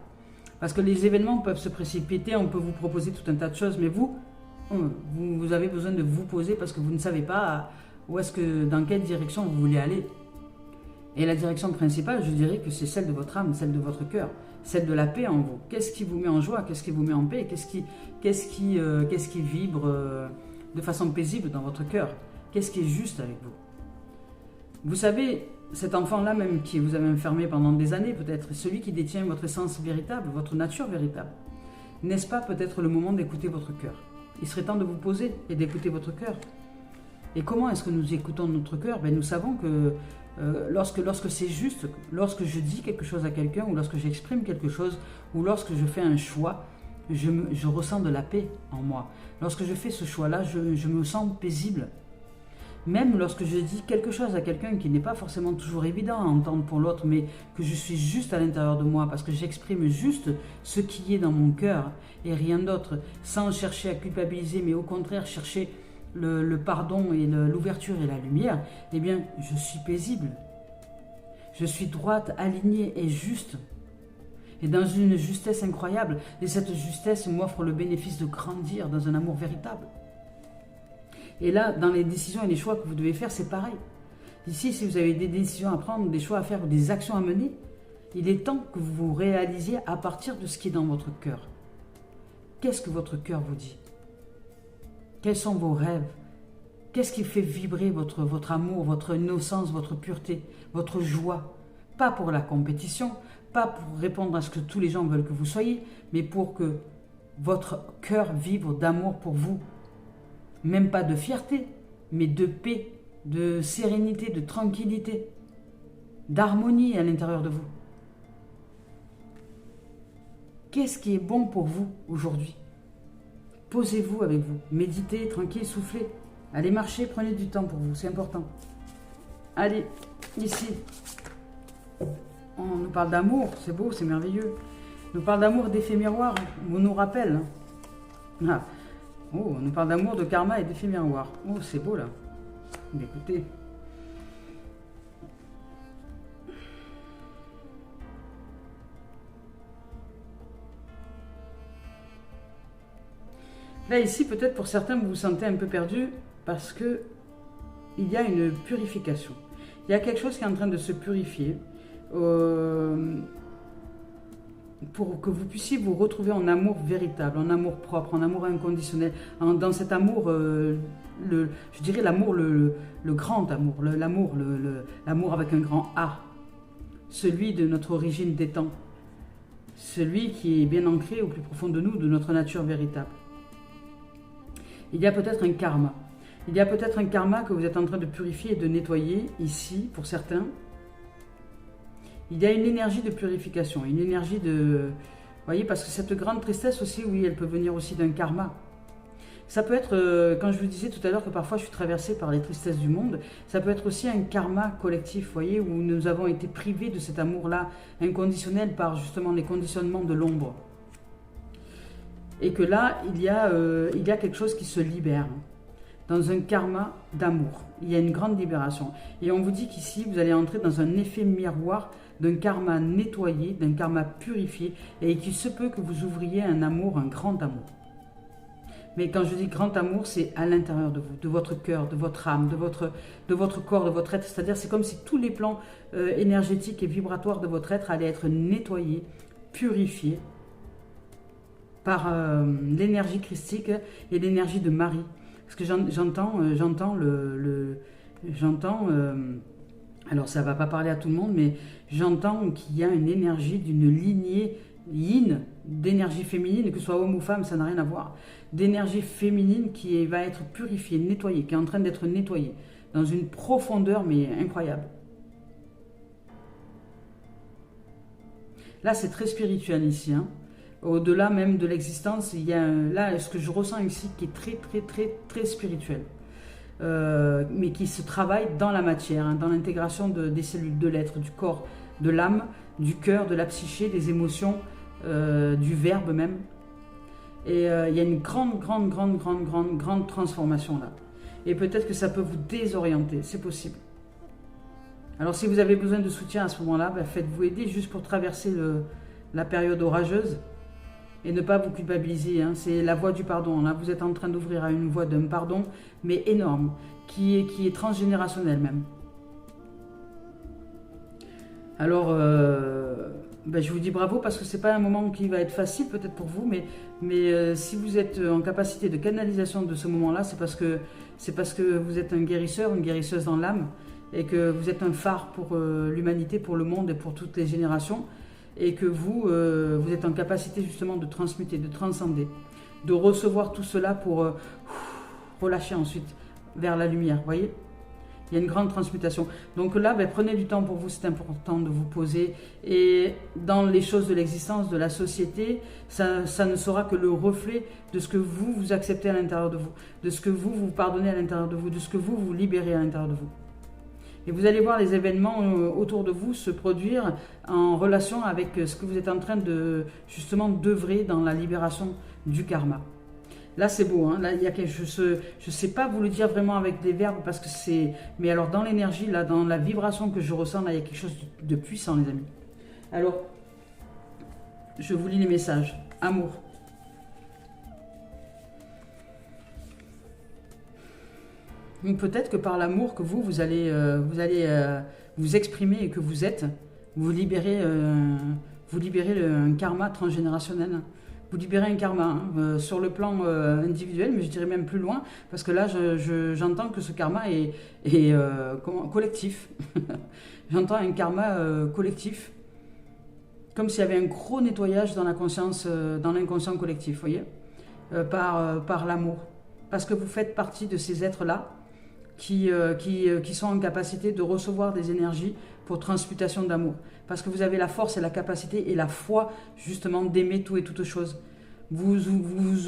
Parce que les événements peuvent se précipiter, on peut vous proposer tout un tas de choses, mais vous avez besoin de vous poser parce que vous ne savez pas dans quelle direction vous voulez aller. Et la direction principale, je dirais que c'est celle de votre âme, celle de votre cœur, celle de la paix en vous. Qu'est-ce qui vous met en joie? Qu'est-ce qui vous met en paix? Qu'est-ce qui vibre de façon paisible dans votre cœur? Qu'est-ce qui est juste avec vous? Vous savez, cet enfant-là même qui vous avez enfermé pendant des années peut-être, celui qui détient votre essence véritable, votre nature véritable. N'est-ce pas peut-être le moment d'écouter votre cœur? Il serait temps de vous poser et d'écouter votre cœur. Et comment est-ce que nous écoutons notre cœur? Nous savons que lorsque c'est juste, lorsque je dis quelque chose à quelqu'un, ou lorsque j'exprime quelque chose, ou lorsque je fais un choix, je ressens de la paix en moi. Lorsque je fais ce choix-là, je me sens paisible. Même lorsque je dis quelque chose à quelqu'un qui n'est pas forcément toujours évident à entendre pour l'autre, mais que je suis juste à l'intérieur de moi, parce que j'exprime juste ce qui est dans mon cœur et rien d'autre, sans chercher à culpabiliser, mais au contraire chercher le pardon et l'ouverture et la lumière, eh bien, je suis paisible. Je suis droite, alignée et juste. Et dans une justesse incroyable. Et cette justesse m'offre le bénéfice de grandir dans un amour véritable. Et là, dans les décisions et les choix que vous devez faire, c'est pareil. Ici, si vous avez des décisions à prendre, des choix à faire ou des actions à mener, il est temps que vous vous réalisiez à partir de ce qui est dans votre cœur. Qu'est-ce que votre cœur vous dit? Quels sont vos rêves? Qu'est-ce qui fait vibrer votre amour, votre innocence, votre pureté, votre joie? Pas pour la compétition, pas pour répondre à ce que tous les gens veulent que vous soyez, mais pour que votre cœur vibre d'amour pour vous. Même pas de fierté, mais de paix, de sérénité, de tranquillité, d'harmonie à l'intérieur de vous. Qu'est-ce qui est bon pour vous aujourd'hui? Posez-vous avec vous, méditez, tranquille, soufflez. Allez marcher, prenez du temps pour vous, c'est important. Allez, ici. On nous parle d'amour, c'est beau, c'est merveilleux. On nous parle d'amour d'effet miroir, on nous rappelle. Ah. Oh, on nous parle d'amour, de karma et d'effet miroir. Oh, c'est beau là. Mais écoutez. Là, ici, peut-être pour certains, vous vous sentez un peu perdu parce que il y a une purification. Il y a quelque chose qui est en train de se purifier pour que vous puissiez vous retrouver en amour véritable, en amour propre, en amour inconditionnel, dans cet amour, je dirais l'amour, le grand amour, l'amour avec un grand A, celui de notre origine des temps, celui qui est bien ancré au plus profond de nous, de notre nature véritable. Il y a peut-être un karma. Il y a peut-être un karma que vous êtes en train de purifier et de nettoyer ici, pour certains. Il y a une énergie de purification, une énergie de... Vous voyez, parce que cette grande tristesse aussi, oui, elle peut venir aussi d'un karma. Ça peut être, quand je vous disais tout à l'heure que parfois je suis traversée par les tristesses du monde, ça peut être aussi un karma collectif, vous voyez, où nous avons été privés de cet amour-là inconditionnel par justement les conditionnements de l'ombre. Et que là, il y a quelque chose qui se libère dans un karma d'amour. Il y a une grande libération. Et on vous dit qu'ici, vous allez entrer dans un effet miroir d'un karma nettoyé, d'un karma purifié, et qu'il se peut que vous ouvriez un amour, un grand amour. Mais quand je dis grand amour, c'est à l'intérieur de vous, de votre cœur, de votre âme, de votre corps, de votre être. C'est-à-dire, c'est comme si tous les plans énergétiques et vibratoires de votre être allaient être nettoyés, purifiés par l'énergie christique et l'énergie de Marie. Parce que j'entends, alors ça ne va pas parler à tout le monde, mais j'entends qu'il y a une énergie d'une lignée yin, d'énergie féminine, que ce soit homme ou femme, ça n'a rien à voir, d'énergie féminine qui va être purifiée, nettoyée, qui est en train d'être nettoyée, dans une profondeur mais incroyable. Là, c'est très spirituel ici, hein. Au-delà même de l'existence, il y a là ce que je ressens ici qui est très très très très spirituel, mais qui se travaille dans la matière, hein, dans l'intégration des cellules de l'être, du corps, de l'âme, du cœur, de la psyché, des émotions, du verbe même. Et il y a une grande transformation là. Et peut-être que ça peut vous désorienter, c'est possible. Alors si vous avez besoin de soutien à ce moment-là, ben, faites-vous aider juste pour traverser la période orageuse. Et ne pas vous culpabiliser, hein. C'est la voie du pardon. Là, vous êtes en train d'ouvrir à une voie d'un pardon, mais énorme, qui est transgénérationnelle même. Alors, ben, je vous dis bravo parce que ce n'est pas un moment qui va être facile peut-être pour vous, mais si vous êtes en capacité de canalisation de ce moment-là, c'est parce que vous êtes un guérisseur, une guérisseuse dans l'âme, et que vous êtes un phare pour l'humanité, pour le monde et pour toutes les générations. Et que vous êtes en capacité justement de transmuter, de transcender, de recevoir tout cela pour relâcher ensuite vers la lumière, vous voyez. Il y a une grande transmutation. Donc là, ben, prenez du temps pour vous, c'est important de vous poser. Et dans les choses de l'existence, de la société, ça ne sera que le reflet de ce que vous acceptez à l'intérieur de vous, de ce que vous pardonnez à l'intérieur de vous, de ce que vous libérez à l'intérieur de vous. Et vous allez voir les événements autour de vous se produire en relation avec ce que vous êtes en train de, justement, d'œuvrer dans la libération du karma. Là, c'est beau, hein. Là, il y a quelque chose, je ne sais pas vous le dire vraiment avec des verbes, parce que c'est... Mais alors, dans l'énergie, là, dans la vibration que je ressens, là, il y a quelque chose de puissant, les amis. Alors, je vous lis les messages. Amour. Donc peut-être que par l'amour que vous allez vous exprimer et que vous êtes, vous libérez un karma transgénérationnel. Vous libérez un karma hein, sur le plan individuel, mais je dirais même plus loin, parce que là j'entends que ce karma est collectif. J'entends un karma collectif, comme s'il y avait un gros nettoyage dans la conscience, dans l'inconscient collectif, vous voyez, par l'amour. Parce que vous faites partie de ces êtres-là, qui sont en capacité de recevoir des énergies pour transmutation d'amour. Parce que vous avez la force et la capacité et la foi justement d'aimer tout et toutes choses. Vous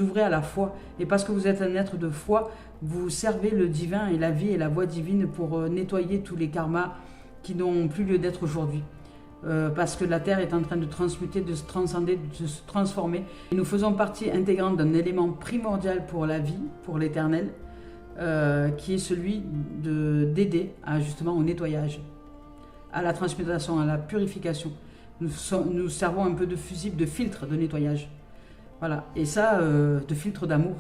ouvrez à la foi. Et parce que vous êtes un être de foi, vous servez le divin et la vie et la voie divine pour nettoyer tous les karmas qui n'ont plus lieu d'être aujourd'hui. Parce que la Terre est en train de transmuter, de se transcender, de se transformer. Et nous faisons partie intégrante d'un élément primordial pour la vie, pour l'éternel, qui est celui d'aider justement au nettoyage, à la transmutation, à la purification. Nous servons un peu de fusible, de filtre de nettoyage. Voilà, et ça, de filtre d'amour.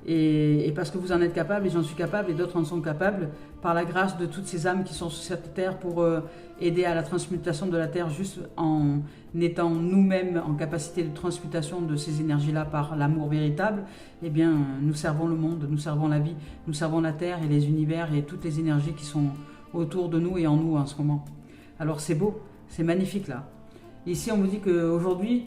Et parce que vous en êtes capable, et j'en suis capable, et d'autres en sont capables, par la grâce de toutes ces âmes qui sont sur cette terre pour aider à la transmutation de la terre, juste en étant nous-mêmes en capacité de transmutation de ces énergies-là par l'amour véritable, eh bien, nous servons le monde, nous servons la vie, nous servons la terre et les univers et toutes les énergies qui sont autour de nous et en nous en ce moment. Alors c'est beau, c'est magnifique là. Ici, on vous dit qu'aujourd'hui,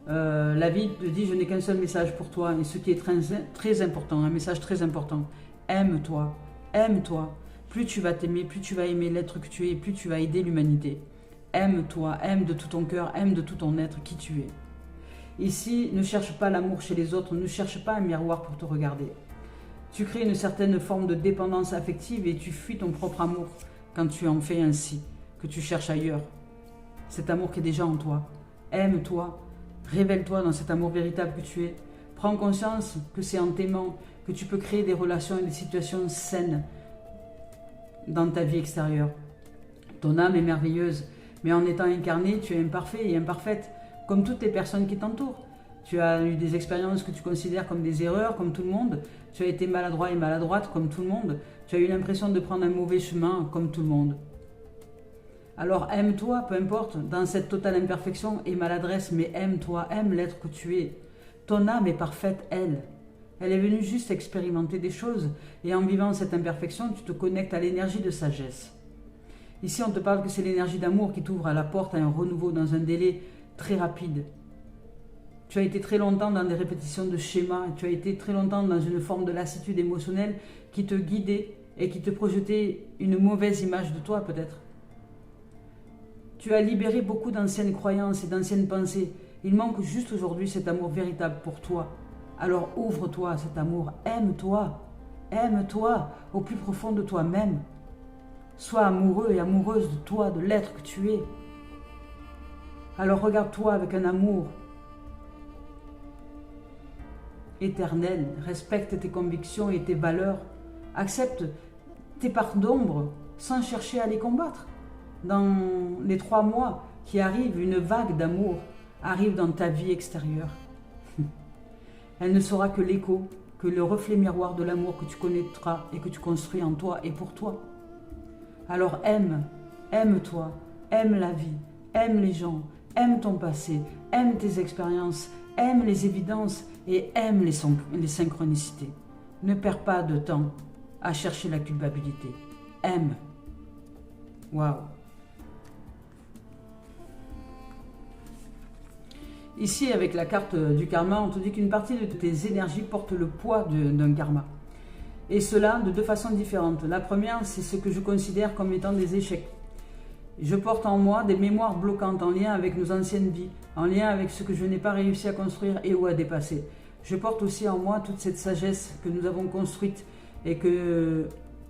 la vie te dit, je n'ai qu'un seul message pour toi, et ce qui est très, très important, un message très important. Aime-toi, aime-toi. Plus tu vas t'aimer, plus tu vas aimer l'être que tu es, plus tu vas aider l'humanité. Aime-toi, aime de tout ton cœur, aime de tout ton être qui tu es. Ici, ne cherche pas l'amour chez les autres, ne cherche pas un miroir pour te regarder. Tu crées une certaine forme de dépendance affective et tu fuis ton propre amour quand tu en fais ainsi, que tu cherches ailleurs. Cet amour qui est déjà en toi. Aime-toi. Révèle-toi dans cet amour véritable que tu es. Prends conscience que c'est en t'aimant que tu peux créer des relations et des situations saines dans ta vie extérieure. Ton âme est merveilleuse, mais en étant incarnée, tu es imparfait et imparfaite, comme toutes les personnes qui t'entourent. Tu as eu des expériences que tu considères comme des erreurs, comme tout le monde. Tu as été maladroit et maladroite, comme tout le monde. Tu as eu l'impression de prendre un mauvais chemin, comme tout le monde. Alors aime-toi, peu importe, dans cette totale imperfection et maladresse, mais aime-toi, aime l'être que tu es. Ton âme est parfaite, elle. Elle est venue juste expérimenter des choses, et en vivant cette imperfection, tu te connectes à l'énergie de sagesse. Ici, on te parle que c'est l'énergie d'amour qui t'ouvre à la porte à un renouveau dans un délai très rapide. Tu as été très longtemps dans des répétitions de schémas, tu as été très longtemps dans une forme de lassitude émotionnelle qui te guidait et qui te projetait une mauvaise image de toi peut-être. Tu as libéré beaucoup d'anciennes croyances et d'anciennes pensées. Il manque juste aujourd'hui cet amour véritable pour toi. Alors ouvre-toi à cet amour, aime-toi au plus profond de toi-même. Sois amoureux et amoureuse de toi, de l'être que tu es. Alors regarde-toi avec un amour éternel, respecte tes convictions et tes valeurs, accepte tes parts d'ombre sans chercher à les combattre. Dans les 3 mois qui arrivent, une vague d'amour arrive dans ta vie extérieure. Elle ne sera que l'écho, que le reflet miroir de l'amour que tu connaîtras et que tu construis en toi et pour toi. Alors aime-toi, aime la vie, aime les gens, aime ton passé, aime tes expériences, aime les évidences et aime les synchronicités. Ne perds pas de temps à chercher la culpabilité. Aime. Waouh. Ici, avec la carte du karma, on te dit qu'une partie de tes énergies porte le poids d'un karma. Et cela de 2 façons différentes. La première, c'est ce que je considère comme étant des échecs. Je porte en moi des mémoires bloquantes en lien avec nos anciennes vies, en lien avec ce que je n'ai pas réussi à construire et ou à dépasser. Je porte aussi en moi toute cette sagesse que nous avons construite et que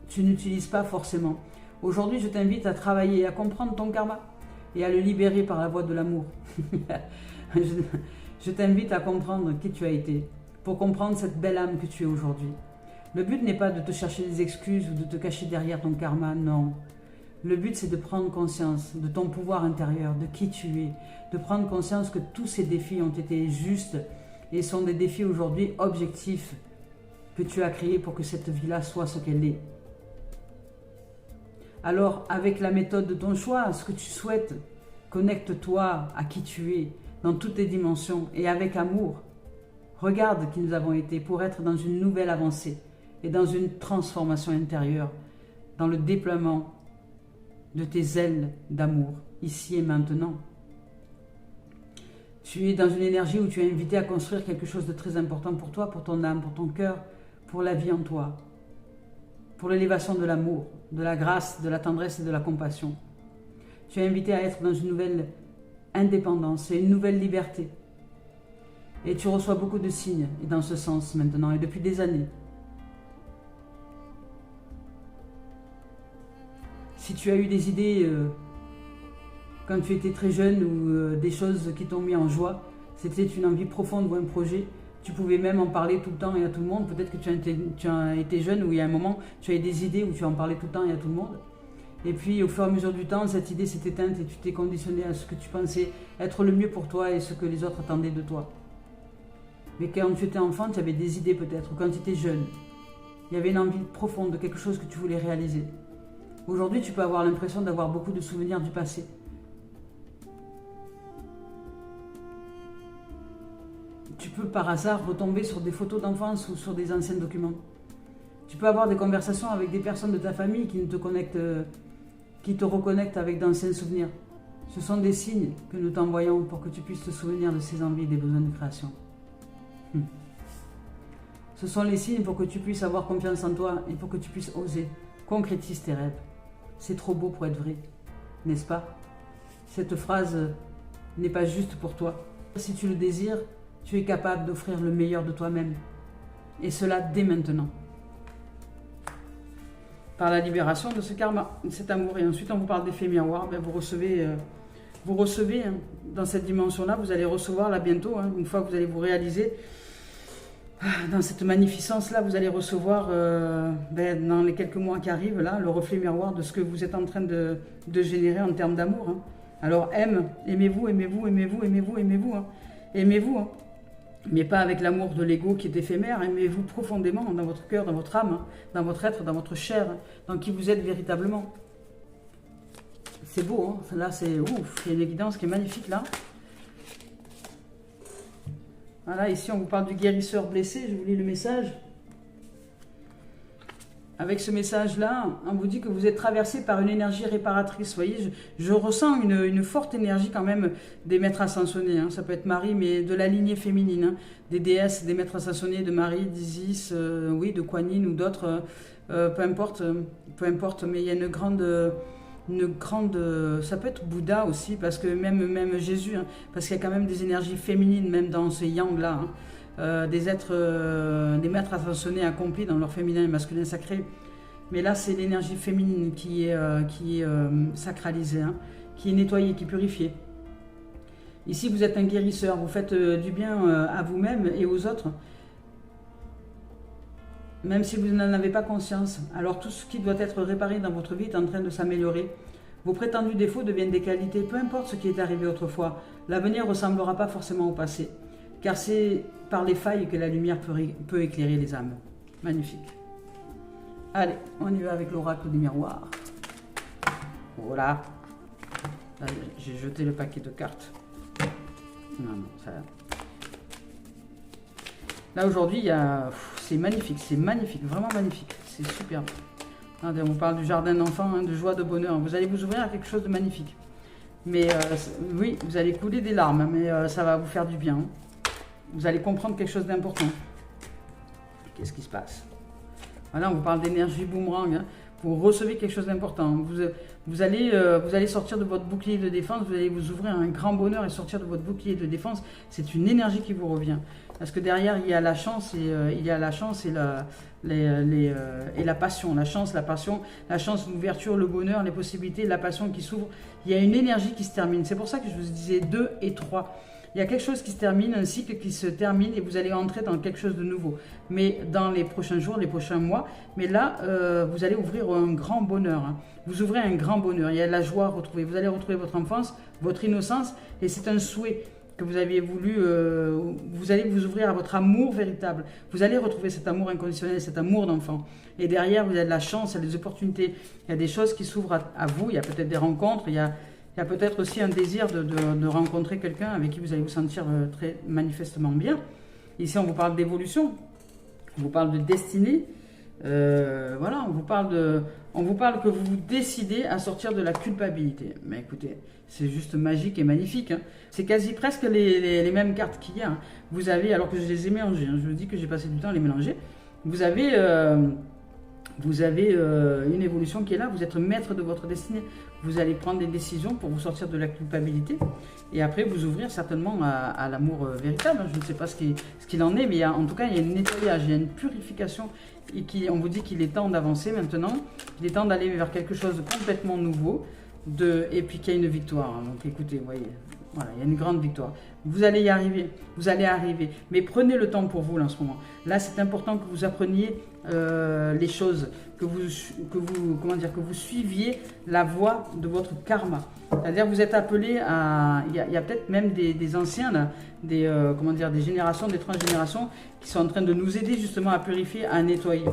tu n'utilises pas forcément. Aujourd'hui, je t'invite à travailler, à comprendre ton karma et à le libérer par la voie de l'amour. Je t'invite à comprendre qui tu as été, pour comprendre cette belle âme que tu es aujourd'hui. Le but n'est pas de te chercher des excuses ou de te cacher derrière ton karma, non. Le but, c'est de prendre conscience de ton pouvoir intérieur, de qui tu es, de prendre conscience que tous ces défis ont été justes et sont des défis aujourd'hui objectifs que tu as créés pour que cette vie-là soit ce qu'elle est. Alors, avec la méthode de ton choix, ce que tu souhaites, connecte-toi à qui tu es, dans toutes tes dimensions et avec amour. Regarde qui nous avons été pour être dans une nouvelle avancée et dans une transformation intérieure, dans le déploiement de tes ailes d'amour, ici et maintenant. Tu es dans une énergie où tu es invité à construire quelque chose de très important pour toi, pour ton âme, pour ton cœur, pour la vie en toi, pour l'élévation de l'amour, de la grâce, de la tendresse et de la compassion. Tu es invité à être dans une nouvelle indépendance et une nouvelle liberté. Et tu reçois beaucoup de signes dans ce sens maintenant et depuis des années. Si tu as eu des idées quand tu étais très jeune ou des choses qui t'ont mis en joie, c'était une envie profonde ou un projet, tu pouvais même en parler tout le temps et à tout le monde. Peut-être que tu as été jeune ou il y a un moment, tu as eu des idées où tu en parlais tout le temps et à tout le monde. Et puis au fur et à mesure du temps, cette idée s'est éteinte et tu t'es conditionné à ce que tu pensais être le mieux pour toi et ce que les autres attendaient de toi. Mais quand tu étais enfant, tu avais des idées peut-être, ou quand tu étais jeune, il y avait une envie profonde de quelque chose que tu voulais réaliser. Aujourd'hui, tu peux avoir l'impression d'avoir beaucoup de souvenirs du passé. Tu peux par hasard retomber sur des photos d'enfance ou sur des anciens documents. Tu peux avoir des conversations avec des personnes de ta famille qui te reconnectent avec d'anciens souvenirs. Ce sont des signes que nous t'envoyons pour que tu puisses te souvenir de ces envies et des besoins de création. Ce sont les signes pour que tu puisses avoir confiance en toi et pour que tu puisses oser. Concrétise tes rêves. C'est trop beau pour être vrai, n'est-ce pas? Cette phrase n'est pas juste pour toi. Si tu le désires, tu es capable d'offrir le meilleur de toi-même. Et cela dès maintenant. Par la libération de ce karma, de cet amour. Et ensuite, on vous parle d'effet miroir. Ben, vous recevez hein, dans cette dimension-là, vous allez recevoir là bientôt, hein, une fois que vous allez vous réaliser dans cette magnificence-là, vous allez recevoir dans les quelques mois qui arrivent, là, le reflet miroir de ce que vous êtes en train de générer en termes d'amour. Hein. Alors aimez-vous, aimez-vous, aimez-vous, aimez-vous, aimez-vous. Hein. Aimez-vous. Hein. mais pas avec l'amour de l'ego qui est éphémère. Aimez-vous profondément dans votre cœur, dans votre âme, dans votre être, dans votre chair, dans qui vous êtes véritablement. C'est beau, hein. Là c'est ouf, il y a une évidence qui est magnifique là. Voilà, ici on vous parle du guérisseur blessé, je vous lis le message. Avec ce message-là, on vous dit que vous êtes traversé par une énergie réparatrice. Vous voyez, je ressens une forte énergie quand même des maîtres ascensionnés. Hein. Ça peut être Marie, mais de la lignée féminine. Hein. Des déesses, des maîtres ascensionnés, de Marie, d'Isis, oui, de Kuan Yin ou d'autres. Peu importe, mais il y a une grande... ça peut être Bouddha aussi, parce que même Jésus, hein, parce qu'il y a quand même des énergies féminines, même dans ce yang-là. Hein. Des êtres, des maîtres ascensionnés accomplis dans leur féminin et masculin sacré. Mais là, c'est l'énergie féminine qui est sacralisée, hein, qui est nettoyée, qui est purifiée. Ici, vous êtes un guérisseur, vous faites du bien à vous-même et aux autres, même si vous n'en avez pas conscience. Alors, tout ce qui doit être réparé dans votre vie est en train de s'améliorer. Vos prétendus défauts deviennent des qualités, peu importe ce qui est arrivé autrefois. L'avenir ne ressemblera pas forcément au passé. Car c'est par les failles que la lumière peut éclairer les âmes. Magnifique. Allez, on y va avec l'oracle du miroir. Voilà. J'ai jeté le paquet de cartes. Non, ça... Là, aujourd'hui, c'est magnifique, vraiment magnifique. C'est superbe. Regardez, on vous parle du jardin d'enfants, hein, de joie, de bonheur. Vous allez vous ouvrir à quelque chose de magnifique. Mais oui, vous allez couler des larmes, mais ça va vous faire du bien. Hein. Vous allez comprendre quelque chose d'important. Qu'est-ce qui se passe? Voilà, on vous parle d'énergie boomerang. Hein. Vous recevez quelque chose d'important. Vous allez sortir de votre bouclier de défense. Vous allez vous ouvrir à un grand bonheur et sortir de votre bouclier de défense. C'est une énergie qui vous revient. Parce que derrière, il y a la chance et la passion. La chance, la passion, l'ouverture, le bonheur, les possibilités, la passion qui s'ouvre. Il y a une énergie qui se termine. C'est pour ça que je vous disais 2 et 3. Il y a quelque chose qui se termine, un cycle qui se termine et vous allez entrer dans quelque chose de nouveau. Mais dans les prochains jours, les prochains mois, mais là, vous allez ouvrir un grand bonheur. Hein. Vous ouvrez un grand bonheur, il y a la joie à retrouver. Vous allez retrouver votre enfance, votre innocence et c'est un souhait que vous aviez voulu, vous allez vous ouvrir à votre amour véritable. Vous allez retrouver cet amour inconditionnel, cet amour d'enfant. Et derrière, vous avez de la chance, il y a des opportunités, il y a des choses qui s'ouvrent à vous, il y a peut-être des rencontres, il y a peut-être aussi un désir de rencontrer quelqu'un avec qui vous allez vous sentir très manifestement bien. Ici, on vous parle d'évolution, on vous parle de destinée. Voilà, on vous parle que vous vous décidez à sortir de la culpabilité. Mais écoutez, c'est juste magique et magnifique. Hein. C'est quasi presque les mêmes cartes qu'il y a. Hein. Vous avez, alors que je les ai mélangées, hein, je vous dis que j'ai passé du temps à les mélanger, vous avez une évolution qui est là, vous êtes maître de votre destinée. Vous allez prendre des décisions pour vous sortir de la culpabilité et après vous ouvrir certainement à l'amour véritable. Je ne sais pas ce qu'il en est, mais en tout cas, il y a un nettoyage, il y a une purification et on vous dit qu'il est temps d'avancer maintenant. Il est temps d'aller vers quelque chose de complètement nouveau et puis qu'il y a une victoire. Donc écoutez, vous voyez, voilà, il y a une grande victoire. Vous allez y arriver, mais prenez le temps pour vous là, en ce moment. Là, c'est important que vous appreniez les choses, que vous suiviez la voie de votre karma. C'est-à-dire vous êtes appelé à... Il y a peut-être même des anciens, là, des générations, des transgénérations qui sont en train de nous aider justement à purifier, à nettoyer.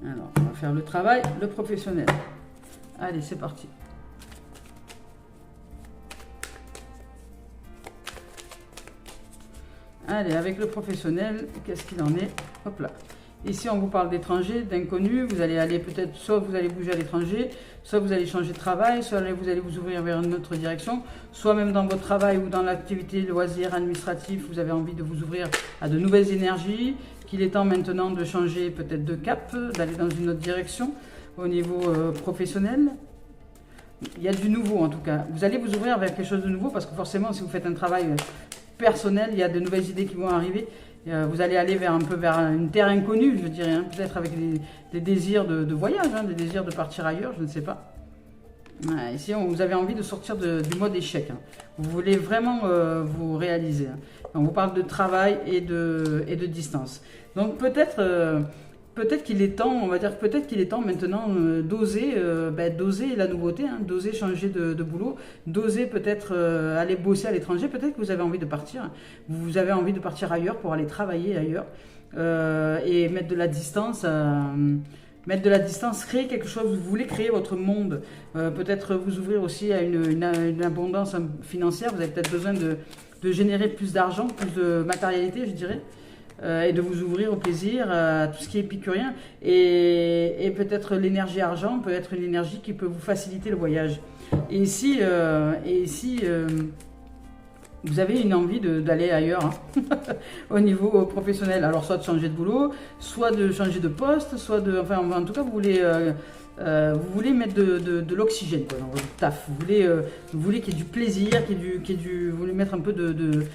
Alors, on va faire le travail, le professionnel. Allez, c'est parti. Allez, avec le professionnel, qu'est-ce qu'il en est? Hop là. Ici, on vous parle d'étrangers, d'inconnus. Vous allez aller peut-être, soit vous allez bouger à l'étranger, soit vous allez changer de travail, soit vous allez vous ouvrir vers une autre direction, soit même dans votre travail ou dans l'activité loisir administratif, vous avez envie de vous ouvrir à de nouvelles énergies, qu'il est temps maintenant de changer peut-être de cap, d'aller dans une autre direction au niveau professionnel. Il y a du nouveau en tout cas. Vous allez vous ouvrir vers quelque chose de nouveau parce que forcément, si vous faites un travail personnel, il y a de nouvelles idées qui vont arriver. Vous allez aller vers une terre inconnue, je dirais, hein, peut-être avec des désirs de voyage, hein, des désirs de partir ailleurs, je ne sais pas. Ici, vous avez envie de sortir du mode échec. Hein. Vous voulez vraiment vous réaliser. Hein. On vous parle de travail et de distance. Donc peut-être peut-être qu'il est temps, on va dire, peut-être qu'il est temps maintenant d'oser d'oser la nouveauté, hein, d'oser changer de boulot, d'oser peut-être aller bosser à l'étranger. Peut-être que vous avez envie de partir, vous avez envie de partir ailleurs pour aller travailler ailleurs et mettre de la distance. Mettre de la distance, créer quelque chose, vous voulez créer votre monde, peut-être vous ouvrir aussi à une abondance financière, vous avez peut-être besoin de générer plus d'argent, plus de matérialité, je dirais, et de vous ouvrir au plaisir, à tout ce qui est épicurien, et peut-être l'énergie argent peut être une énergie qui peut vous faciliter le voyage. Et ici, vous avez une envie d'aller ailleurs hein, au niveau professionnel. Alors soit de changer de boulot, soit de changer de poste, soit de... Enfin en tout cas vous voulez mettre de l'oxygène dans votre taf. Vous voulez qu'il y ait du plaisir, vous voulez mettre un peu de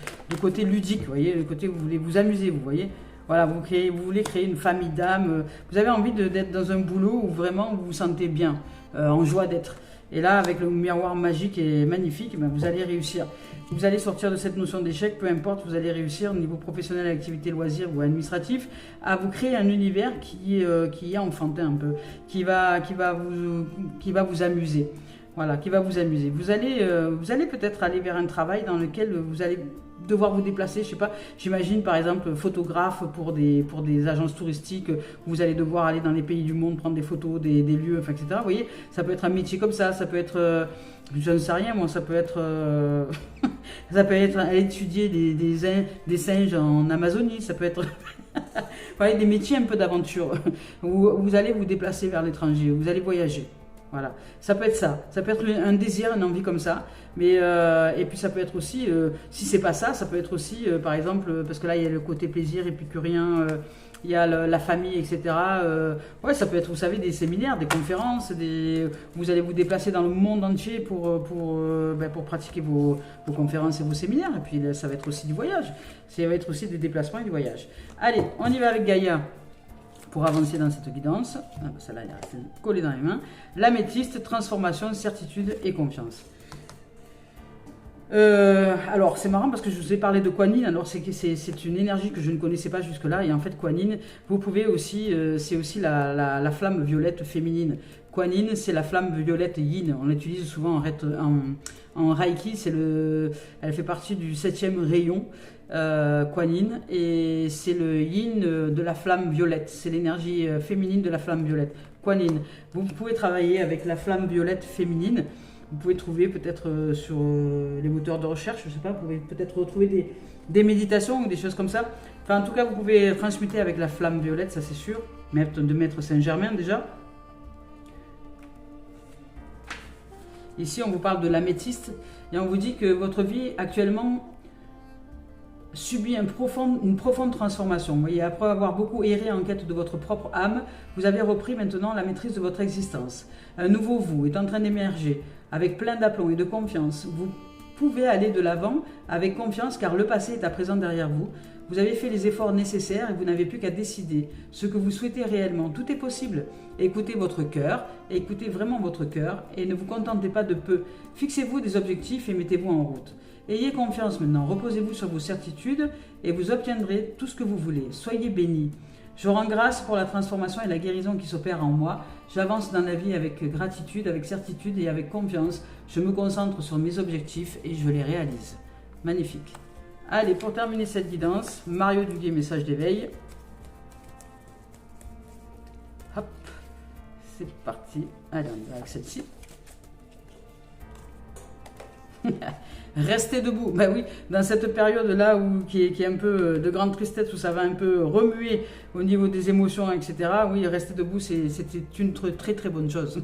côté ludique, vous voyez, le côté où vous voulez vous amuser, vous voyez. Voilà, vous voulez créer une famille d'âmes. Vous avez envie d'être dans un boulot où vraiment vous vous sentez bien, en joie d'être. Et là, avec le miroir magique et magnifique, ben, vous allez réussir. Vous allez sortir de cette notion d'échec, peu importe, vous allez réussir au niveau professionnel, activité, loisirs ou administratif, à vous créer un univers qui est enfantin un peu, qui va vous amuser. Voilà, qui va vous amuser. Vous allez peut-être aller vers un travail dans lequel vous allez devoir vous déplacer, je sais pas, j'imagine par exemple photographe pour des agences touristiques, vous allez devoir aller dans les pays du monde prendre des photos des lieux, enfin, etc. Vous voyez, ça peut être un métier comme ça peut être, je ne sais rien moi, ça peut être étudier des singes en Amazonie, ça peut être voyez, des métiers un peu d'aventure, où vous allez vous déplacer vers l'étranger, vous allez voyager. Voilà, ça peut être ça peut être un désir, une envie comme ça, mais et puis ça peut être aussi, si c'est pas ça, ça peut être aussi, par exemple, parce que là il y a le côté plaisir épicurien, il y a la famille, etc. Ouais, ça peut être, vous savez, des séminaires, des conférences, vous allez vous déplacer dans le monde entier pour pratiquer vos conférences et vos séminaires, et puis là, ça va être aussi du voyage, ça va être aussi des déplacements et du voyage. Allez, on y va avec Gaïa. Pour avancer dans cette guidance, celle-là elle est restée collée dans les mains. L'améthyste, transformation, certitude et confiance. Alors c'est marrant parce que je vous ai parlé de Kuan Yin. Alors c'est une énergie que je ne connaissais pas jusque-là. Et en fait Kuan Yin, vous pouvez aussi, c'est aussi la flamme violette féminine. Kuan Yin, c'est la flamme violette yin. On l'utilise souvent en Reiki. Elle fait partie du 7e rayon. Kuan Yin, et c'est le yin de la flamme violette, c'est l'énergie féminine de la flamme violette, Kuan Yin. Vous pouvez travailler avec la flamme violette féminine, vous pouvez trouver peut-être sur les moteurs de recherche, je sais pas, vous pouvez peut-être retrouver des méditations ou des choses comme ça. Enfin en tout cas vous pouvez transmuter avec la flamme violette, ça c'est sûr, de Maître Saint-Germain déjà. Ici on vous parle de l'améthyste et on vous dit que votre vie actuellement subit une profonde transformation. Vous voyez, après avoir beaucoup erré en quête de votre propre âme, vous avez repris maintenant la maîtrise de votre existence. Un nouveau vous est en train d'émerger, avec plein d'aplomb et de confiance. Vous pouvez aller de l'avant avec confiance car le passé est à présent derrière vous. Vous avez fait les efforts nécessaires et vous n'avez plus qu'à décider ce que vous souhaitez réellement. Tout est possible. Écoutez votre cœur, écoutez vraiment votre cœur et ne vous contentez pas de peu. Fixez-vous des objectifs et mettez-vous en route. Ayez confiance maintenant, reposez-vous sur vos certitudes et vous obtiendrez tout ce que vous voulez. Soyez bénis. Je rends grâce pour la transformation et la guérison qui s'opèrent en moi. J'avance dans la vie avec gratitude, avec certitude et avec confiance. Je me concentre sur mes objectifs et je les réalise. Magnifique. Allez, pour terminer cette guidance, Mario Duguay, message d'éveil. Hop, c'est parti. Allez, on y va avec celle-ci. Restez debout. Ben oui, dans cette période-là qui est un peu de grande tristesse, où ça va un peu remuer au niveau des émotions, etc. Oui, rester debout, c'était une très très bonne chose.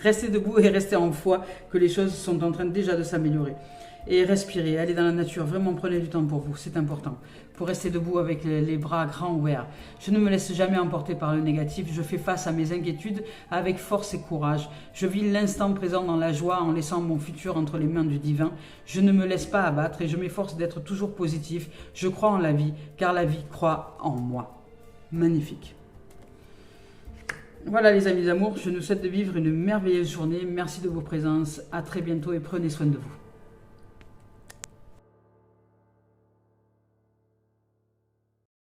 Restez debout et restez en foi que les choses sont en train déjà de s'améliorer. Et respirez, allez dans la nature, vraiment prenez du temps pour vous, c'est important. Pour rester debout avec les bras grands ouverts. Je ne me laisse jamais emporter par le négatif, je fais face à mes inquiétudes avec force et courage. Je vis l'instant présent dans la joie en laissant mon futur entre les mains du divin. Je ne me laisse pas abattre et je m'efforce d'être toujours positif. Je crois en la vie, car la vie croit en moi. Magnifique. Voilà les amis d'amour, je nous souhaite de vivre une merveilleuse journée. Merci de vos présences, à très bientôt et prenez soin de vous.